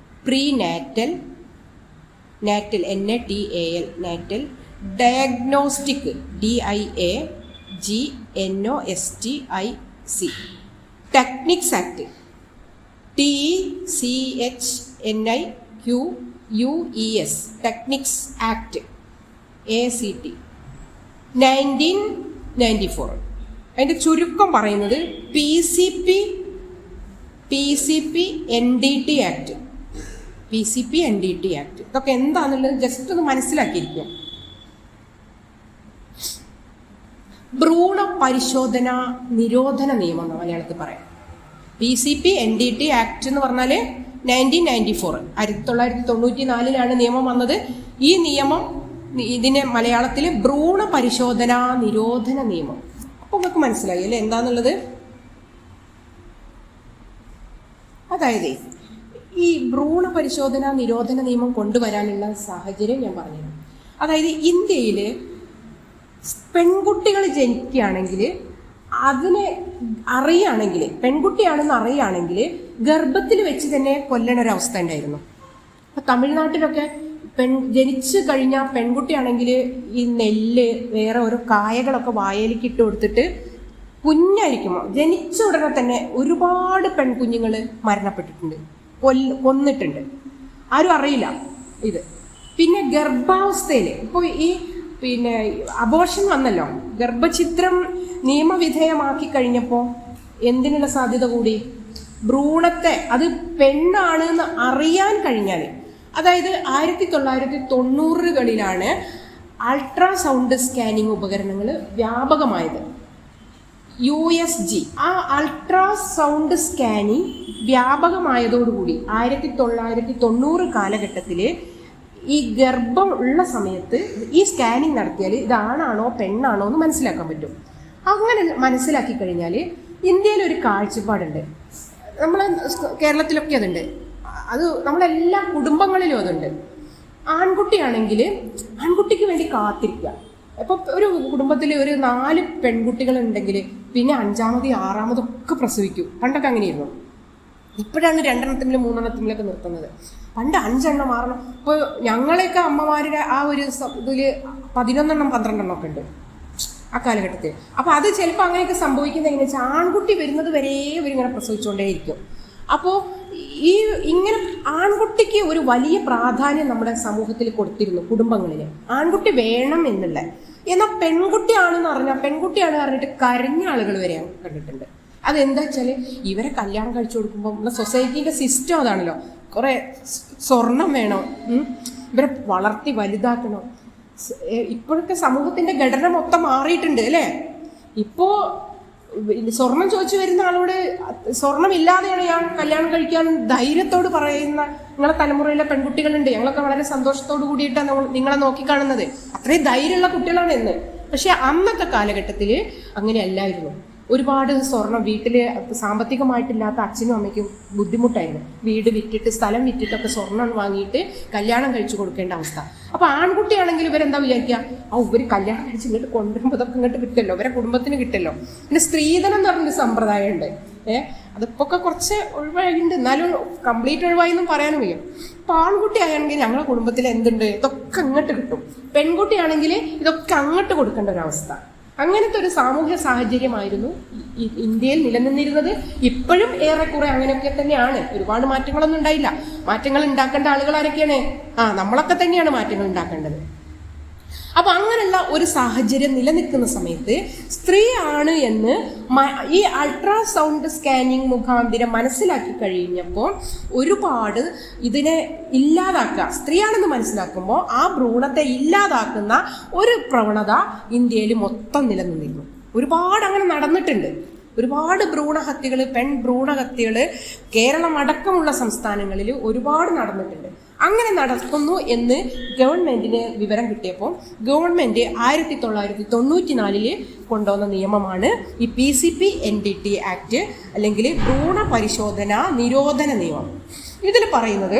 pre natal diagnostic, DIAGNOSTIC, techniques act, TECHNIQUES, techniques act, ACT 1994. അതിൻ്റെ ചുരുക്കം പറയുന്നത് PCP NDT ആക്ട്. ഇതൊക്കെ എന്താണെന്നുള്ളത് ജസ്റ്റ് ഒന്ന് മനസ്സിലാക്കിയിരിക്കുക. ഭ്രൂണ പരിശോധന നിരോധന നിയമം എന്ന് മലയാളത്തിൽ പറയാം. PCP NDT ആക്ട് എന്ന് പറഞ്ഞാൽ 1994, 1994 നിയമം വന്നത്. ഈ നിയമം, ഇതിന് മലയാളത്തിൽ ഭ്രൂണ പരിശോധന നിരോധന നിയമം. അപ്പോൾ നമുക്ക് മനസ്സിലായി അല്ലേ എന്താന്നുള്ളത്. അതായത് ഈ ഭ്രൂണ പരിശോധന നിരോധന നിയമം കൊണ്ടുവരാനുള്ള സാഹചര്യം ഞാൻ പറഞ്ഞുതരാം. അതായത് ഇന്ത്യയിൽ പെൺകുട്ടികൾ ജനിക്കുകയാണെങ്കിൽ അതിനെ അറിയുകയാണെങ്കിൽ, പെൺകുട്ടിയാണെന്ന് അറിയുകയാണെങ്കിൽ ഗർഭത്തിൽ വെച്ച് തന്നെ കൊല്ലണൊരവസ്ഥ ഉണ്ടായിരുന്നു. അപ്പം തമിഴ്നാട്ടിലൊക്കെ ജനിച്ചു കഴിഞ്ഞാൽ പെൺകുട്ടിയാണെങ്കിൽ ഈ നെല്ല് വേറെ ഓരോ കായകളൊക്കെ വായലിക്ക് ഇട്ട് കൊടുത്തിട്ട് കുഞ്ഞായിരിക്കുമ്പോൾ ജനിച്ച ഉടനെ തന്നെ ഒരുപാട് പെൺകുഞ്ഞുങ്ങൾ മരണപ്പെട്ടിട്ടുണ്ട്, കൊന്നിട്ടുണ്ട്. ആരും അറിയില്ല ഇത്. പിന്നെ ഗർഭാവസ്ഥയിൽ ഇപ്പോൾ അബോർഷൻ വന്നല്ലോ, ഗർഭഛിദ്രം നിയമവിധേയമാക്കി കഴിഞ്ഞപ്പോൾ എന്തിനുള്ള സാധ്യത കൂടി? ഭ്രൂണത്തെ അത് പെണ്ണാണ് എന്ന് അറിയാൻ കഴിഞ്ഞാൽ, അതായത് 1990കളിലാണ് അൾട്രാസൗണ്ട് സ്കാനിങ് ഉപകരണങ്ങൾ വ്യാപകമായത്. USG, ആ അൾട്രാസൗണ്ട് സ്കാനിങ് വ്യാപകമായതോടുകൂടി 1990 കാലഘട്ടത്തിൽ ഈ ഗർഭം ഉള്ള സമയത്ത് ഈ സ്കാനിങ് നടത്തിയാൽ ഇതാണാണോ പെണ്ണാണോ എന്ന് മനസ്സിലാക്കാൻ പറ്റും. അങ്ങനെ മനസ്സിലാക്കി കഴിഞ്ഞാൽ ഇന്ത്യയിലൊരു കാഴ്ചപ്പാടുണ്ട്, നമ്മളെ കേരളത്തിലൊക്കെ അതുണ്ട്, അത് നമ്മളെല്ലാ കുടുംബങ്ങളിലും അതുണ്ട്. ആൺകുട്ടിയാണെങ്കിൽ ആൺകുട്ടിക്ക് വേണ്ടി കാത്തിരിക്കുക. ഇപ്പോൾ ഒരു കുടുംബത്തിൽ ഒരു 4 പെൺകുട്ടികളുണ്ടെങ്കിൽ പിന്നെ 5ാമത് 6ാമതൊക്കെ പ്രസവിക്കും. പണ്ടൊക്കെ അങ്ങനെയായിരുന്നു. ഇപ്പോഴാണ് 2 3 നിർത്തുന്നത്. പണ്ട് 5 6 ഇപ്പോൾ ഞങ്ങളെയൊക്കെ അമ്മമാരുടെ ആ ഒരു ഇതിൽ 11 12 ഒക്കെ ഉണ്ട് ആ കാലഘട്ടത്തിൽ. അപ്പോൾ അത് ചിലപ്പോൾ അങ്ങനെയൊക്കെ സംഭവിക്കുന്നത് എങ്ങനെയാ വെച്ചാൽ ആൺകുട്ടി വരുന്നത് വരെ ഇവരിങ്ങനെ പ്രസവിച്ചുകൊണ്ടേയിരിക്കും. അപ്പോൾ ഇങ്ങനെ ആൺകുട്ടിക്ക് ഒരു വലിയ പ്രാധാന്യം നമ്മുടെ സമൂഹത്തിൽ കൊടുത്തിരുന്നു, കുടുംബങ്ങളിൽ. ആൺകുട്ടി വേണം എന്നുള്ള. എന്നാൽ പെൺകുട്ടിയാണെന്ന് പറഞ്ഞിട്ട് കരഞ്ഞ ആളുകൾ വരെ കണ്ടിട്ടുണ്ട്. അതെന്താ വെച്ചാൽ ഇവരെ കല്യാണം കഴിച്ചു കൊടുക്കുമ്പോൾ നമ്മുടെ സൊസൈറ്റീൻ്റെ സിസ്റ്റം അതാണല്ലോ, കുറേ സ്വർണം വേണം, ഇവരെ വളർത്തി വലുതാക്കണം. ഇപ്പോഴൊക്കെ സമൂഹത്തിൻ്റെ ഘടന മൊത്തം മാറിയിട്ടുണ്ട് അല്ലേ. ഇപ്പോൾ സ്വർണം ചോദിച്ചു വരുന്ന ആളോട് സ്വർണമില്ലാതെയാണ് ഞാൻ കല്യാണം കഴിക്കാൻ ധൈര്യത്തോട് പറയുന്ന നിങ്ങളെ തലമുറയിലെ പെൺകുട്ടികളുണ്ട്. ഞങ്ങളൊക്കെ വളരെ സന്തോഷത്തോടു കൂടിയിട്ടാണ് നിങ്ങളെ നോക്കിക്കാണുന്നത്. അത്രയും ധൈര്യമുള്ള കുട്ടികളാണ് ഇന്ന്. പക്ഷെ അന്നത്തെ കാലഘട്ടത്തിൽ അങ്ങനെയല്ലായിരുന്നു. ഒരുപാട് സ്വർണം വീട്ടിൽ സാമ്പത്തികമായിട്ടില്ലാത്ത അച്ഛനും അമ്മയ്ക്കും ബുദ്ധിമുട്ടായിരുന്നു. വീട് വിറ്റിട്ട് സ്ഥലം വിറ്റിട്ടൊക്കെ സ്വർണം വാങ്ങിയിട്ട് കല്യാണം കഴിച്ചു കൊടുക്കേണ്ട അവസ്ഥ. അപ്പോൾ ആൺകുട്ടിയാണെങ്കിൽ ഇവരെന്താ വിചാരിക്കുക, ഇവർ കല്യാണം കഴിച്ച് ഇങ്ങോട്ട് കൊണ്ടുവരുമ്പോൾ ഇതൊക്കെ ഇങ്ങോട്ട് കിട്ടല്ലോ, ഇവരെ കുടുംബത്തിന് കിട്ടല്ലോ. പിന്നെ സ്ത്രീധനം എന്ന് പറഞ്ഞൊരു സമ്പ്രദായമുണ്ട്. അതിപ്പോൾ കുറച്ച് ഒഴിവായിട്ടുണ്ട്, എന്നാലും കംപ്ലീറ്റ് ഒഴിവായെന്നും പറയാനും വയ്യ. അപ്പോൾ ആൺകുട്ടി ആണെങ്കിൽ ഞങ്ങളുടെ കുടുംബത്തിൽ എന്തുണ്ട് ഇതൊക്കെ ഇങ്ങോട്ട് കിട്ടും, പെൺകുട്ടിയാണെങ്കിൽ ഇതൊക്കെ അങ്ങോട്ട് കൊടുക്കേണ്ട ഒരവസ്ഥ. അങ്ങനത്തെ ഒരു സാമൂഹ്യ സാഹചര്യമായിരുന്നു ഇന്ത്യയിൽ നിലനിന്നിരുന്നത്. ഇപ്പോഴും ഏറെക്കുറെ അങ്ങനെയൊക്കെ തന്നെയാണ്. ഒരുപാട് മാറ്റങ്ങളൊന്നും ഉണ്ടായില്ല. മാറ്റങ്ങൾ ഉണ്ടാക്കേണ്ട ആളുകൾ ആരൊക്കെയാണ്? നമ്മളൊക്കെ തന്നെയാണ് മാറ്റങ്ങൾ ഉണ്ടാക്കേണ്ടത്. അപ്പൊ അങ്ങനെയുള്ള ഒരു സാഹചര്യം നിലനിൽക്കുന്ന സമയത്ത് സ്ത്രീ ആണ് എന്ന് ഈ അൾട്രാസൗണ്ട് സ്കാനിങ് മുഖാന്തിരം മനസ്സിലാക്കി കഴിഞ്ഞപ്പോൾ ഒരുപാട് ഇതിനെ ഇല്ലാതാക്കുക, സ്ത്രീയാണെന്ന് മനസ്സിലാക്കുമ്പോൾ ആ ഭ്രൂണത്തെ ഇല്ലാതാക്കുന്ന ഒരു പ്രവണത ഇന്ത്യയിൽ മൊത്തം നിലനിന്നിരുന്നു. ഒരുപാട് അങ്ങനെ നടന്നിട്ടുണ്ട്. ഒരുപാട് ഭ്രൂണഹത്യകൾ, ഭ്രൂണഹത്യകൾ കേരളം അടക്കമുള്ള സംസ്ഥാനങ്ങളിൽ ഒരുപാട് നടന്നിട്ടുണ്ട്. അങ്ങനെ നടക്കുന്നു എന്ന് ഗവൺമെന്റിന് വിവരം കിട്ടിയപ്പോൾ ഗവൺമെന്റ് 1994 കൊണ്ടുവന്ന നിയമമാണ് ഈ PCP NDT ആക്ട്, അല്ലെങ്കിൽ ഭ്രൂണ പരിശോധന നിരോധന നിയമം. ഇതിൽ പറയുന്നത്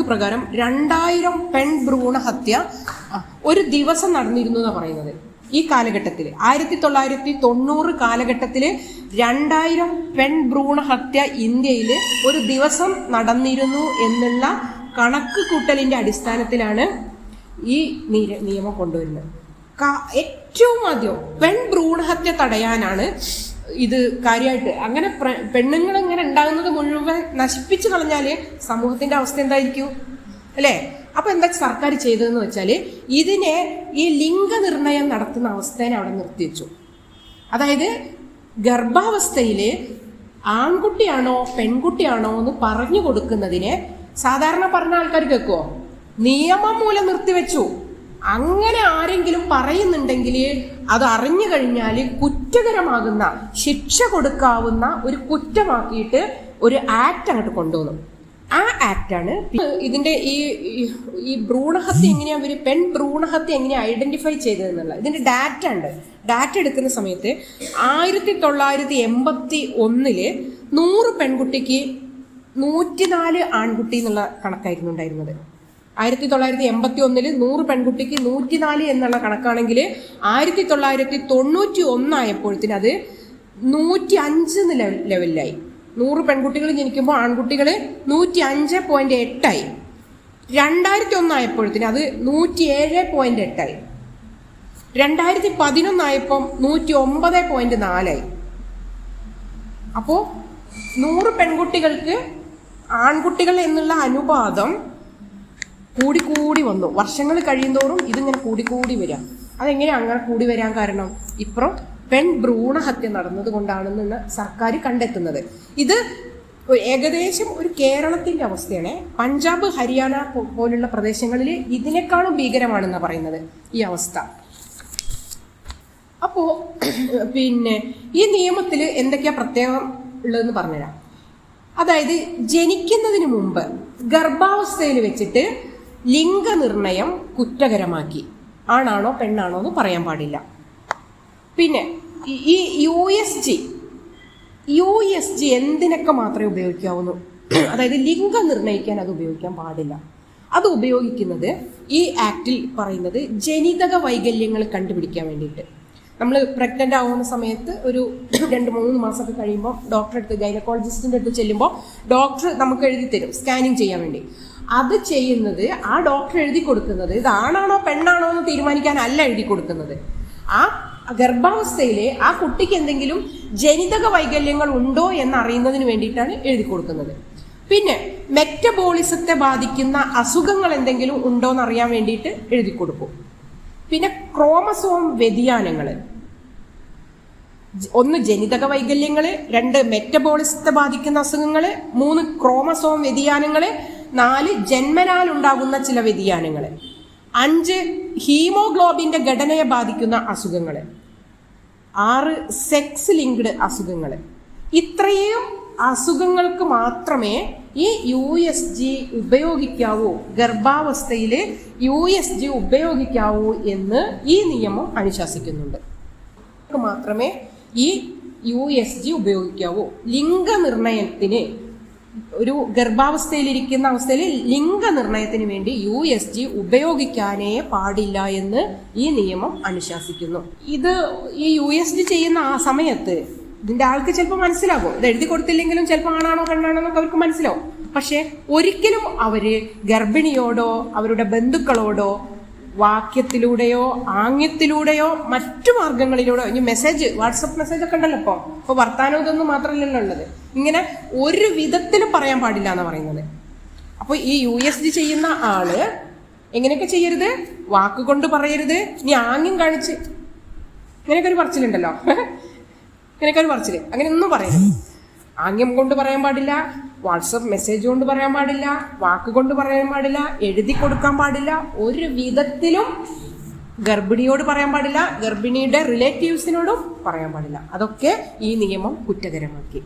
പ്രകാരം 2000 പെൺഭ്രൂണഹത്യ ഒരു ദിവസം നടന്നിരുന്നു എന്നാണ് പറയുന്നത്. ഈ കാലഘട്ടത്തിൽ 1990 കാലഘട്ടത്തിൽ 2000 പെൺഭ്രൂണഹത്യ ഇന്ത്യയിൽ ഒരു ദിവസം നടന്നിരുന്നു എന്നുള്ള കണക്ക് കൂട്ടലിന്റെ അടിസ്ഥാനത്തിലാണ് ഈ നിയമം കൊണ്ടുവരുന്നത്. ഏറ്റവും ആദ്യം ഭ്രൂണഹത്യ തടയാനാണ് ഇത് കാര്യമായിട്ട്. അങ്ങനെ പെണ്ണുങ്ങൾ ഇങ്ങനെ ഉണ്ടാകുന്നത് മുഴുവൻ നശിപ്പിച്ചു കളഞ്ഞാല് സമൂഹത്തിന്റെ അവസ്ഥ എന്തായിരിക്കും അല്ലേ? അപ്പൊ എന്താ സർക്കാർ ചെയ്തതെന്ന് വെച്ചാല് ഇതിനെ ഈ ലിംഗനിർണയം നടത്തുന്ന അവസ്ഥേനെ അവിടെ നിർത്തിവെച്ചു. അതായത് ഗർഭാവസ്ഥയില് ആൺകുട്ടിയാണോ പെൺകുട്ടിയാണോ എന്ന് പറഞ്ഞു കൊടുക്കുന്നതിനെ സാധാരണ പറഞ്ഞ ആൾക്കാർ കേൾക്കുവോ? നിയമം മൂലം നിർത്തിവെച്ചു. അങ്ങനെ ആരെങ്കിലും പറയുന്നുണ്ടെങ്കിൽ അത് അറിഞ്ഞു കഴിഞ്ഞാൽ കുറ്റകരമാകുന്ന, ശിക്ഷ കൊടുക്കാവുന്ന ഒരു കുറ്റമാക്കിയിട്ട് ഒരു ആക്ട് അങ്ങോട്ട് കൊണ്ടുവന്നു. ആ ആക്ടാണ് ഇതിന്റെ ഈ ഭ്രൂണഹത്യ എങ്ങനെയാ ഭ്രൂണഹത്യ എങ്ങനെയാ ഐഡന്റിഫൈ ചെയ്തതെന്നുള്ള ഇതിന്റെ ഡാറ്റ ഉണ്ട്. ഡാറ്റ എടുക്കുന്ന സമയത്ത് 1981 100 പെൺകുട്ടിക്ക് 104 ആൺകുട്ടി എന്നുള്ള കണക്കായിരുന്നു ഉണ്ടായിരുന്നത്. 1981 100 പെൺകുട്ടിക്ക് 104 എന്നുള്ള കണക്കാണെങ്കിൽ 1991 ആയപ്പോഴത്തേന് അത് 105 ലെവലിലായി. 100 പെൺകുട്ടികൾ ജനിക്കുമ്പോൾ ആൺകുട്ടികൾ 105.8 2001 ആയപ്പോഴത്തേന് അത് 107.8 2011 ആയപ്പോൾ 109.4 അപ്പോ 100 പെൺകുട്ടികൾക്ക് ആൺകുട്ടികൾ എന്നുള്ള അനുപാതം കൂടി വന്നു. വർഷങ്ങൾ കഴിയുന്തോറും ഇതിങ്ങനെ കൂടി വരാം. അതെങ്ങനെയാ അങ്ങനെ കൂടി വരാൻ കാരണം? ഇപ്പുറം ഭ്രൂണഹത്യ നടന്നത് കൊണ്ടാണെന്ന് സർക്കാർ കണ്ടെത്തുന്നത്. ഇത് ഏകദേശം ഒരു കേരളത്തിന്റെ അവസ്ഥയാണ്. പഞ്ചാബ്, ഹരിയാന പോലുള്ള പ്രദേശങ്ങളിൽ ഇതിനേക്കാളും ഭീകരമാണെന്നാണ് പറയുന്നത് ഈ അവസ്ഥ. അപ്പോ ഈ നിയമത്തിൽ എന്തൊക്കെയാ പ്രത്യേകം ഉള്ളതെന്ന് പറഞ്ഞുതരാം. അതായത് ജനിക്കുന്നതിന് മുമ്പ് ഗർഭാവസ്ഥയിൽ വെച്ചിട്ട് ലിംഗനിർണയം കുറ്റകരമാക്കി. ആണാണോ പെണ്ണാണോ എന്ന് പറയാൻ പാടില്ല. പിന്നെ ഈ USG എന്തിനൊക്കെ മാത്രമേ ഉപയോഗിക്കാവുന്നു? അതായത് ലിംഗം നിർണ്ണയിക്കാൻ അത് ഉപയോഗിക്കാൻ പാടില്ല. അത് ഉപയോഗിക്കുന്നത് ഈ ആക്ടിൽ പറയുന്നത് ജനിതക വൈകല്യങ്ങൾ കണ്ടുപിടിക്കാൻ വേണ്ടിയിട്ട്. നമ്മൾ പ്രഗ്നന്റ് ആവുന്ന സമയത്ത് ഒരു 2-3 മാസമൊക്കെ കഴിയുമ്പോൾ ഡോക്ടറെ അടുത്ത്, ഗൈനക്കോളജിസ്റ്റിന്റെ അടുത്ത് ചെല്ലുമ്പോൾ ഡോക്ടർ നമുക്ക് എഴുതി തരും സ്കാനിങ് ചെയ്യാൻ വേണ്ടി. അത് ചെയ്യുന്നത് ആ ഡോക്ടർ എഴുതി കൊടുക്കുന്നത് ഇത് ആണാണോ പെണ്ണാണോ എന്ന് തീരുമാനിക്കാനല്ല എഴുതി കൊടുക്കുന്നത്. ആ ഗർഭാവസ്ഥയിലെ ആ കുട്ടിക്ക് എന്തെങ്കിലും ജനിതക വൈകല്യങ്ങൾ ഉണ്ടോ എന്നറിയുന്നതിന് വേണ്ടിയിട്ടാണ് എഴുതി കൊടുക്കുന്നത്. പിന്നെ മെറ്റബോളിസത്തെ ബാധിക്കുന്ന അസുഖങ്ങൾ എന്തെങ്കിലും ഉണ്ടോ എന്നറിയാൻ വേണ്ടിയിട്ട് എഴുതി കൊടുക്കും. പിന്നെ ക്രോമസോം വ്യതിയാനങ്ങൾ, 1 ജനിതക വൈകല്യങ്ങൾ, 2 മെറ്റബോളിസത്തെ ബാധിക്കുന്ന അസുഖങ്ങൾ, 3 ക്രോമസോം വ്യതിയാനങ്ങൾ, 4 ജന്മനാൽ ഉണ്ടാകുന്ന ചില വ്യതിയാനങ്ങൾ, 5 ഹീമോഗ്ലോബിന്റെ ഘടനയെ ബാധിക്കുന്ന അസുഖങ്ങൾ, 6 സെക്സ് ലിങ്ക്ഡ് അസുഖങ്ങൾ. ഇത്രയും അസുഖങ്ങൾക്ക് മാത്രമേ ഈ USG ഉപയോഗിക്കാവൂ, ഗർഭാവസ്ഥയിൽ USG ഉപയോഗിക്കാവൂ എന്ന് ഈ നിയമം അനുശാസിക്കുന്നുണ്ട്. മാത്രമേ ഈ USG ഉപയോഗിക്കാവൂ. ലിംഗനിർണയത്തിന്, ഒരു ഗർഭാവസ്ഥയിലിരിക്കുന്ന അവസ്ഥയിൽ ലിംഗനിർണയത്തിന് വേണ്ടി USG ഉപയോഗിക്കാനേ പാടില്ല എന്ന് ഈ നിയമം അനുശാസിക്കുന്നു. ഇത് ഈ USG ചെയ്യുന്ന ആ സമയത്ത് ഇതിന്റെ ആൾക്ക് ചിലപ്പോൾ മനസ്സിലാകും. ഇത് എഴുതി കൊടുത്തില്ലെങ്കിലും ചിലപ്പോൾ ആണാണോ പെണ്ണാണോ എന്നൊക്കെ അവർക്ക് മനസ്സിലാവും. പക്ഷെ ഒരിക്കലും അവര് ഗർഭിണിയോടോ അവരുടെ ബന്ധുക്കളോടോ വാക്യത്തിലൂടെയോ ആംഗ്യത്തിലൂടെയോ മറ്റു മാർഗങ്ങളിലൂടെയോ, ഇനി മെസ്സേജ്, വാട്സപ്പ് മെസ്സേജ് ഒക്കെ ഉണ്ടല്ലോ ഇപ്പോൾ വർത്താനം ഇതൊന്നും മാത്രമല്ലല്ലോ ഉള്ളത്, ഇങ്ങനെ ഒരു വിധത്തിലും പറയാൻ പാടില്ല എന്നാണ് പറയുന്നത്. അപ്പോൾ ഈ USG ചെയ്യുന്ന ആള് എങ്ങനെയൊക്കെ ചെയ്യരുത്? വാക്കുകൊണ്ട് പറയരുത്, ഇനി ആംഗ്യം കാണിച്ച്, ഇങ്ങനെയൊക്കെ ഒരു പറച്ചിലുണ്ടല്ലോ, ഇങ്ങനെയൊക്കെ ഒരു പറച്ചില്, അങ്ങനെയൊന്നും പറയരുത്. ആംഗ്യം കൊണ്ട് പറയാൻ പാടില്ല, വാട്സപ്പ് മെസ്സേജ് കൊണ്ട് പറയാൻ പാടില്ല, വാക്ക് കൊണ്ട് പറയാൻ പാടില്ല, എഴുതി കൊടുക്കാൻ പാടില്ല, ഒരു വിധത്തിലും ഗർഭിണിയോട് പറയാൻ പാടില്ല, ഗർഭിണിയുടെ റിലേറ്റീവ്സിനോടും പറയാൻ പാടില്ല. അതൊക്കെ ഈ നിയമം കുറ്റകരമാക്കി.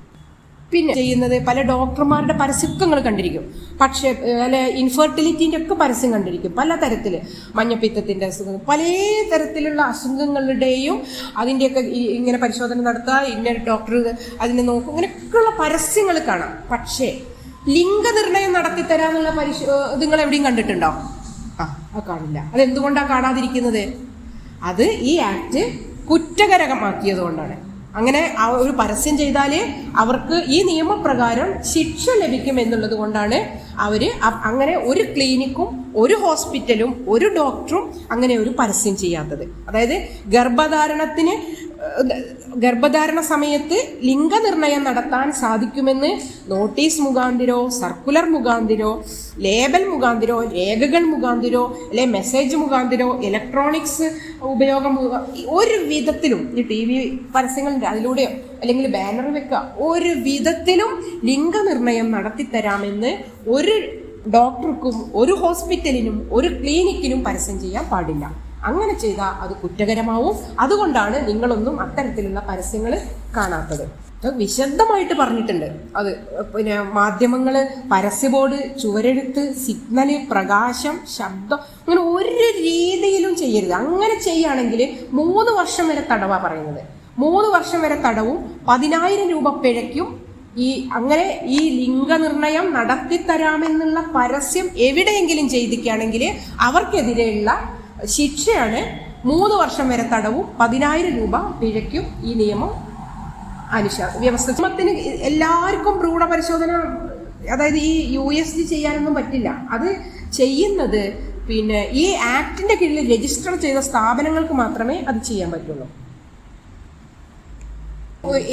പിന്നെ ചെയ്യുന്നത് പല ഡോക്ടർമാരുടെ പരസ്യങ്ങൾ കണ്ടിരിക്കും, പക്ഷേ അല്ലെ ഇൻഫെർട്ടിലിറ്റിന്റെ ഒക്കെ പരസ്യം കണ്ടിരിക്കും. പല തരത്തില് മഞ്ഞപ്പിത്തത്തിന്റെ അസുഖം, പല തരത്തിലുള്ള അസുഖങ്ങളുടെയും അതിൻ്റെയൊക്കെ ഇങ്ങനെ പരിശോധന നടത്തുക, ഇന്ന ഡോക്ടർ അതിനെ നോക്കും, ഇങ്ങനെയൊക്കെയുള്ള പരസ്യങ്ങൾ കാണാം. പക്ഷേ ലിംഗനിർണയം നടത്തിത്തരാന്നുള്ള നിങ്ങൾ എവിടെയും കണ്ടിട്ടുണ്ടോ? അത് കാണില്ല. അതെന്തുകൊണ്ടാണ് കാണാതിരിക്കുന്നത്? അത് ഈ ആക്ട് കുറ്റകരമാക്കിയത് കൊണ്ടാണ്. അങ്ങനെ ഒരു പരസ്യം ചെയ്താൽ അവർക്ക് ഈ നിയമപ്രകാരം ശിക്ഷ ലഭിക്കും എന്നുള്ളത് കൊണ്ടാണ് അവർ അങ്ങനെ ഒരു ക്ലിനിക്കും ഒരു ഹോസ്പിറ്റലും ഒരു ഡോക്ടറും അങ്ങനെ ഒരു പരസ്യം ചെയ്യാത്തത്. അതായത് ഗർഭധാരണ സമയത്ത് ലിംഗനിർണയം നടത്താൻ സാധിക്കുമെന്ന് നോട്ടീസ് മുഖാന്തിരോ സർക്കുലർ മുഖാന്തിരോ ലേബൽ മുഖാന്തിരോ രേഖകൾ മുഖാന്തിരോ അല്ലെ മെസ്സേജ് മുഖാന്തിരോ ഇലക്ട്രോണിക്സ് ഉപയോഗം ഒരു വിധത്തിലും ഈ TV പരസ്യങ്ങളുടെ അതിലൂടെയോ അല്ലെങ്കിൽ ബാനർ വെക്കുക ഒരു വിധത്തിലും ലിംഗനിർണയം നടത്തിത്തരാമെന്ന് ഒരു ഡോക്ടർക്കും ഒരു ഹോസ്പിറ്റലിനും ഒരു ക്ലിനിക്കിനും പരസ്യം ചെയ്യാൻ പാടില്ല. അങ്ങനെ ചെയ്താൽ അത് കുറ്റകരമാവും. അതുകൊണ്ടാണ് നിങ്ങളൊന്നും അത്തരത്തിലുള്ള പരസ്യങ്ങൾ കാണാത്തത്. വിശദമായിട്ട് പറഞ്ഞിട്ടുണ്ട് അത്. പിന്നെ മാധ്യമങ്ങൾ, പരസ്യ ബോർഡ്, ചുവരെഴുത്ത്, സിഗ്നല്, പ്രകാശം, ശബ്ദം, അങ്ങനെ ഒരു രീതിയിലും ചെയ്യരുത്. അങ്ങനെ ചെയ്യുകയാണെങ്കിൽ 3 വർഷം വരെ തടവാ പറയുന്നത്. 3 വർഷം വരെ തടവും 10,000 രൂപ പിഴയ്ക്കും. അങ്ങനെ ഈ ലിംഗനിർണയം നടത്തിത്തരാമെന്നുള്ള പരസ്യം എവിടെയെങ്കിലും ചെയ്തിക്കുകയാണെങ്കിൽ അവർക്കെതിരെയുള്ള ശിക്ഷയാണ് 3 വർഷം വരെ തടവും 10,000 രൂപ പിഴയ്ക്കും ഈ നിയമം വ്യവസ്ഥത്തിന്. എല്ലാവർക്കും ഭ്രൂണ പരിശോധന, അതായത് ഈ USG ചെയ്യാനൊന്നും പറ്റില്ല. അത് ചെയ്യുന്നത് പിന്നെ ഈ ആക്ടിന്റെ കീഴിൽ രജിസ്റ്റർ ചെയ്ത സ്ഥാപനങ്ങൾക്ക് മാത്രമേ അത് ചെയ്യാൻ പറ്റുള്ളൂ.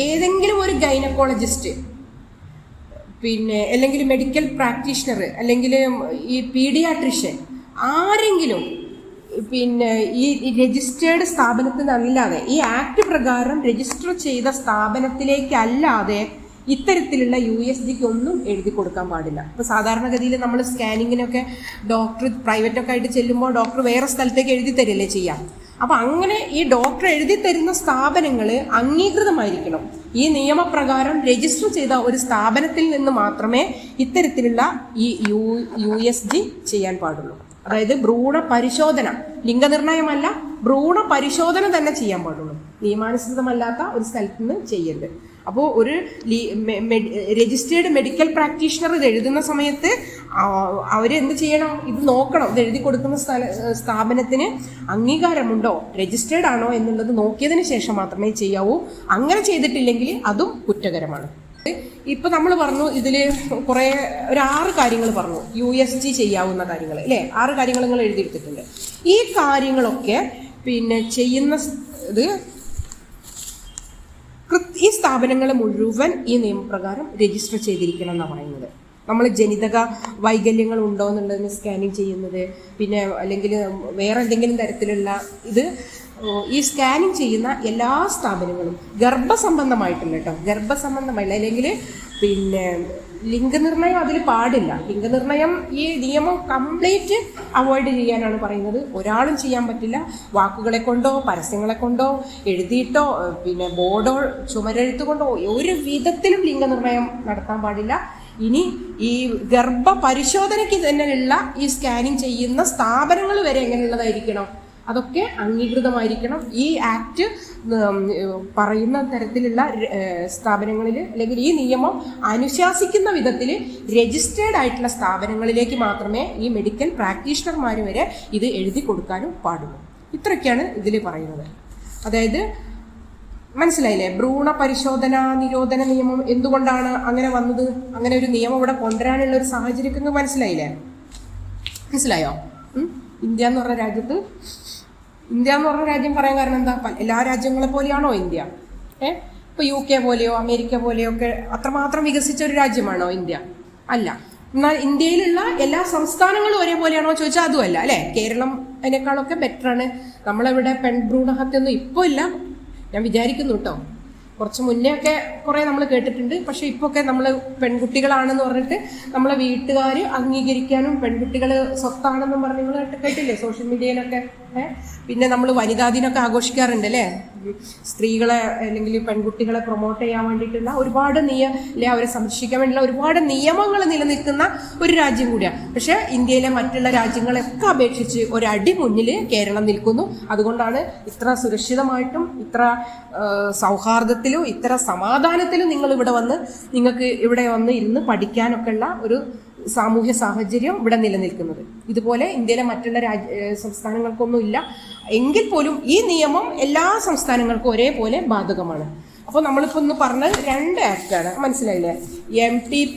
ഏതെങ്കിലും ഒരു ഗൈനക്കോളജിസ്റ്റ് പിന്നെ അല്ലെങ്കിൽ മെഡിക്കൽ പ്രാക്ടീഷണർ അല്ലെങ്കിൽ ഈ പീഡിയാട്രിഷ്യൻ ആരെങ്കിലും പിന്നെ ഈ രജിസ്റ്റേർഡ് സ്ഥാപനത്തിനല്ലാതെ ഈ ആക്ട് പ്രകാരം രജിസ്റ്റർ ചെയ്ത സ്ഥാപനത്തിലേക്കല്ലാതെ ഇത്തരത്തിലുള്ള USGക്ക് ഒന്നും എഴുതി കൊടുക്കാൻ പാടില്ല. ഇപ്പോൾ സാധാരണഗതിയിൽ നമ്മൾ സ്കാനിങ്ങിനൊക്കെ ഡോക്ടർ പ്രൈവറ്റൊക്കെ ആയിട്ട് ചെല്ലുമ്പോൾ ഡോക്ടർ വേറെ സ്ഥലത്തേക്ക് എഴുതി തരില്ലേ ചെയ്യാം. അപ്പം അങ്ങനെ ഈ ഡോക്ടർ എഴുതി തരുന്ന സ്ഥാപനങ്ങൾ അംഗീകൃതമായിരിക്കണം. ഈ നിയമപ്രകാരം രജിസ്റ്റർ ചെയ്ത ഒരു സ്ഥാപനത്തിൽ നിന്ന് മാത്രമേ ഇത്തരത്തിലുള്ള ഈ USG ചെയ്യാൻ പാടുള്ളൂ. അതായത് ഭ്രൂണ പരിശോധന, ലിംഗനിർണയമല്ല, ഭ്രൂണ പരിശോധന തന്നെ ചെയ്യാൻ പാടുള്ളൂ. നിയമാനുസൃതമല്ലാത്ത ഒരു സ്ഥലത്ത് നിന്ന് ചെയ്യരുത്. അപ്പോൾ ഒരു രജിസ്റ്റേർഡ് മെഡിക്കൽ പ്രാക്ടീഷണർ ഇത് എഴുതുന്ന സമയത്ത് അവരെന്ത് ചെയ്യണം? ഇത് നോക്കണം. ഇത് എഴുതി കൊടുക്കുന്ന സ്ഥാപനത്തിന് അംഗീകാരമുണ്ടോ, രജിസ്റ്റേർഡ് ആണോ എന്നുള്ളത് നോക്കിയതിന് ശേഷം മാത്രമേ ചെയ്യാവൂ. അങ്ങനെ ചെയ്തിട്ടില്ലെങ്കിൽ അതും കുറ്റകരമാണ്. ഇപ്പൊ നമ്മൾ പറഞ്ഞു ഇതിൽ കുറെ ഒരു 6 കാര്യങ്ങൾ പറഞ്ഞു, USG ചെയ്യാവുന്ന കാര്യങ്ങൾ അല്ലേ? 6 കാര്യങ്ങൾ നിങ്ങൾ എഴുതിയെടുത്തിട്ടുണ്ട്. ഈ കാര്യങ്ങളൊക്കെ പിന്നെ ചെയ്യുന്ന ഇത് ഈ സ്ഥാപനങ്ങൾ മുഴുവൻ ഈ നിയമപ്രകാരം രജിസ്റ്റർ ചെയ്തിരിക്കണം എന്നാണ് പറയുന്നത്. നമ്മൾ ജനിതക വൈകല്യങ്ങൾ ഉണ്ടോ എന്നുള്ളതിന് സ്കാനിങ് ചെയ്യുന്നത്, പിന്നെ അല്ലെങ്കിൽ വേറെ എന്തെങ്കിലും തരത്തിലുള്ള ഇത് ഈ സ്കാനിങ് ചെയ്യുന്ന എല്ലാ സ്ഥാപനങ്ങളും ഗർഭസംബന്ധമായിട്ടുള്ള ഗർഭസംബന്ധമായില്ല, അല്ലെങ്കിൽ പിന്നെ ലിംഗനിർണയം അതിൽ പാടില്ല. ലിംഗനിർണയം ഈ നിയമം കംപ്ലീറ്റ് അവോയ്ഡ് ചെയ്യാനാണ് പറയുന്നത്. ഒരാളും ചെയ്യാൻ പറ്റില്ല. വാക്കുകളെ കൊണ്ടോ പരസ്യങ്ങളെ കൊണ്ടോ എഴുതിയിട്ടോ പിന്നെ ബോർഡോ ചുമരെഴുത്ത് കൊണ്ടോ ഒരു വിധത്തിലും ലിംഗനിർണയം നടത്താൻ പാടില്ല. ഇനി ഈ ഗർഭ പരിശോധനയ്ക്ക് തന്നെയുള്ള ഈ സ്കാനിങ് ചെയ്യുന്ന സ്ഥാപനങ്ങൾ വരെ എങ്ങനെയുള്ളതായിരിക്കണം? അതൊക്കെ അംഗീകൃതമായിരിക്കണം. ഈ ആക്ട് പറയുന്ന തരത്തിലുള്ള സ്ഥാപനങ്ങളിൽ അല്ലെങ്കിൽ ഈ നിയമം അനുശാസിക്കുന്ന വിധത്തിൽ രജിസ്റ്റേർഡ് ആയിട്ടുള്ള സ്ഥാപനങ്ങളിലേക്ക് മാത്രമേ ഈ മെഡിക്കൽ പ്രാക്ടീഷണർമാർ വരെ ഇത് എഴുതി കൊടുക്കാനും പാടുള്ളൂ. ഇത്രയൊക്കെയാണ് ഇതിൽ പറയുന്നത്. അതായത് മനസ്സിലായില്ലേ? ഭ്രൂണ പരിശോധന നിരോധന നിയമം എന്തുകൊണ്ടാണ് അങ്ങനെ വന്നത്? അങ്ങനെ ഒരു നിയമം ഇവിടെ കൊണ്ടുവരാനുള്ള ഒരു സാഹചര്യം മനസ്സിലായോ? ഇന്ത്യ എന്ന് പറഞ്ഞ രാജ്യം പറയാൻ കാരണം എന്താ? എല്ലാ രാജ്യങ്ങളെ പോലെയാണോ ഇന്ത്യ? ഇപ്പൊ UK പോലെയോ അമേരിക്ക പോലെയോ ഒക്കെ അത്രമാത്രം വികസിച്ച ഒരു രാജ്യമാണോ ഇന്ത്യ? അല്ല. എന്നാൽ ഇന്ത്യയിലുള്ള എല്ലാ സംസ്ഥാനങ്ങളും ഒരേപോലെയാണോ ചോദിച്ചാൽ അതുമല്ല അല്ലേ? കേരളം അതിനേക്കാളൊക്കെ ബെറ്ററാണ്. നമ്മളിവിടെ പെൺഭ്രൂണഹത്യൊന്നും ഇപ്പോൾ ഇല്ല, ഞാൻ വിചാരിക്കുന്നു കേട്ടോ. കുറച്ച് മുന്നേ ഒക്കെ കുറേ നമ്മൾ കേട്ടിട്ടുണ്ട്. പക്ഷെ ഇപ്പോൾ ഒക്കെ നമ്മൾ പെൺകുട്ടികളാണെന്ന് പറഞ്ഞിട്ട് നമ്മളെ വീട്ടുകാർ അംഗീകരിക്കാനും പെൺകുട്ടികൾ സ്വത്താണെന്നും പറഞ്ഞ് നിങ്ങൾ കേട്ടില്ലേ സോഷ്യൽ മീഡിയയിലൊക്കെ? പിന്നെ നമ്മൾ വനിതാ ദിനമൊക്കെ ആഘോഷിക്കാറുണ്ട് അല്ലേ? സ്ത്രീകളെ അല്ലെങ്കിൽ പെൺകുട്ടികളെ പ്രൊമോട്ട് ചെയ്യാൻ വേണ്ടിയിട്ടുള്ള ഒരുപാട് അല്ലെ അവരെ സംരക്ഷിക്കാൻ വേണ്ടിയുള്ള ഒരുപാട് നിയമങ്ങൾ നിലനിൽക്കുന്ന ഒരു രാജ്യം കൂടിയാണ്. പക്ഷെ ഇന്ത്യയിലെ മറ്റുള്ള രാജ്യങ്ങളെയൊക്കെ അപേക്ഷിച്ച് ഒരടി മുന്നിൽ കേരളം നിൽക്കുന്നു. അതുകൊണ്ടാണ് ഇത്ര സുരക്ഷിതമായിട്ടും ഇത്ര സൗഹാർദ്ദത്തിലും ഇത്ര സമാധാനത്തിലും നിങ്ങൾക്ക് ഇവിടെ വന്ന് ഇരുന്ന് പഠിക്കാനൊക്കെ ഉള്ള ഒരു സാമൂഹ്യ സാഹചര്യം ഇവിടെ നിലനിൽക്കുന്നത്. ഇതുപോലെ ഇന്ത്യയിലെ മറ്റുള്ള സംസ്ഥാനങ്ങൾക്കൊന്നും ഇല്ല. എങ്കിൽ പോലും ഈ നിയമം എല്ലാ സംസ്ഥാനങ്ങൾക്കും ഒരേപോലെ ബാധകമാണ്. അപ്പോൾ നമ്മളിപ്പോൾ ഒന്ന് പറഞ്ഞത് 2 ആക്ടാണ്, മനസ്സിലായില്ലേ? MTP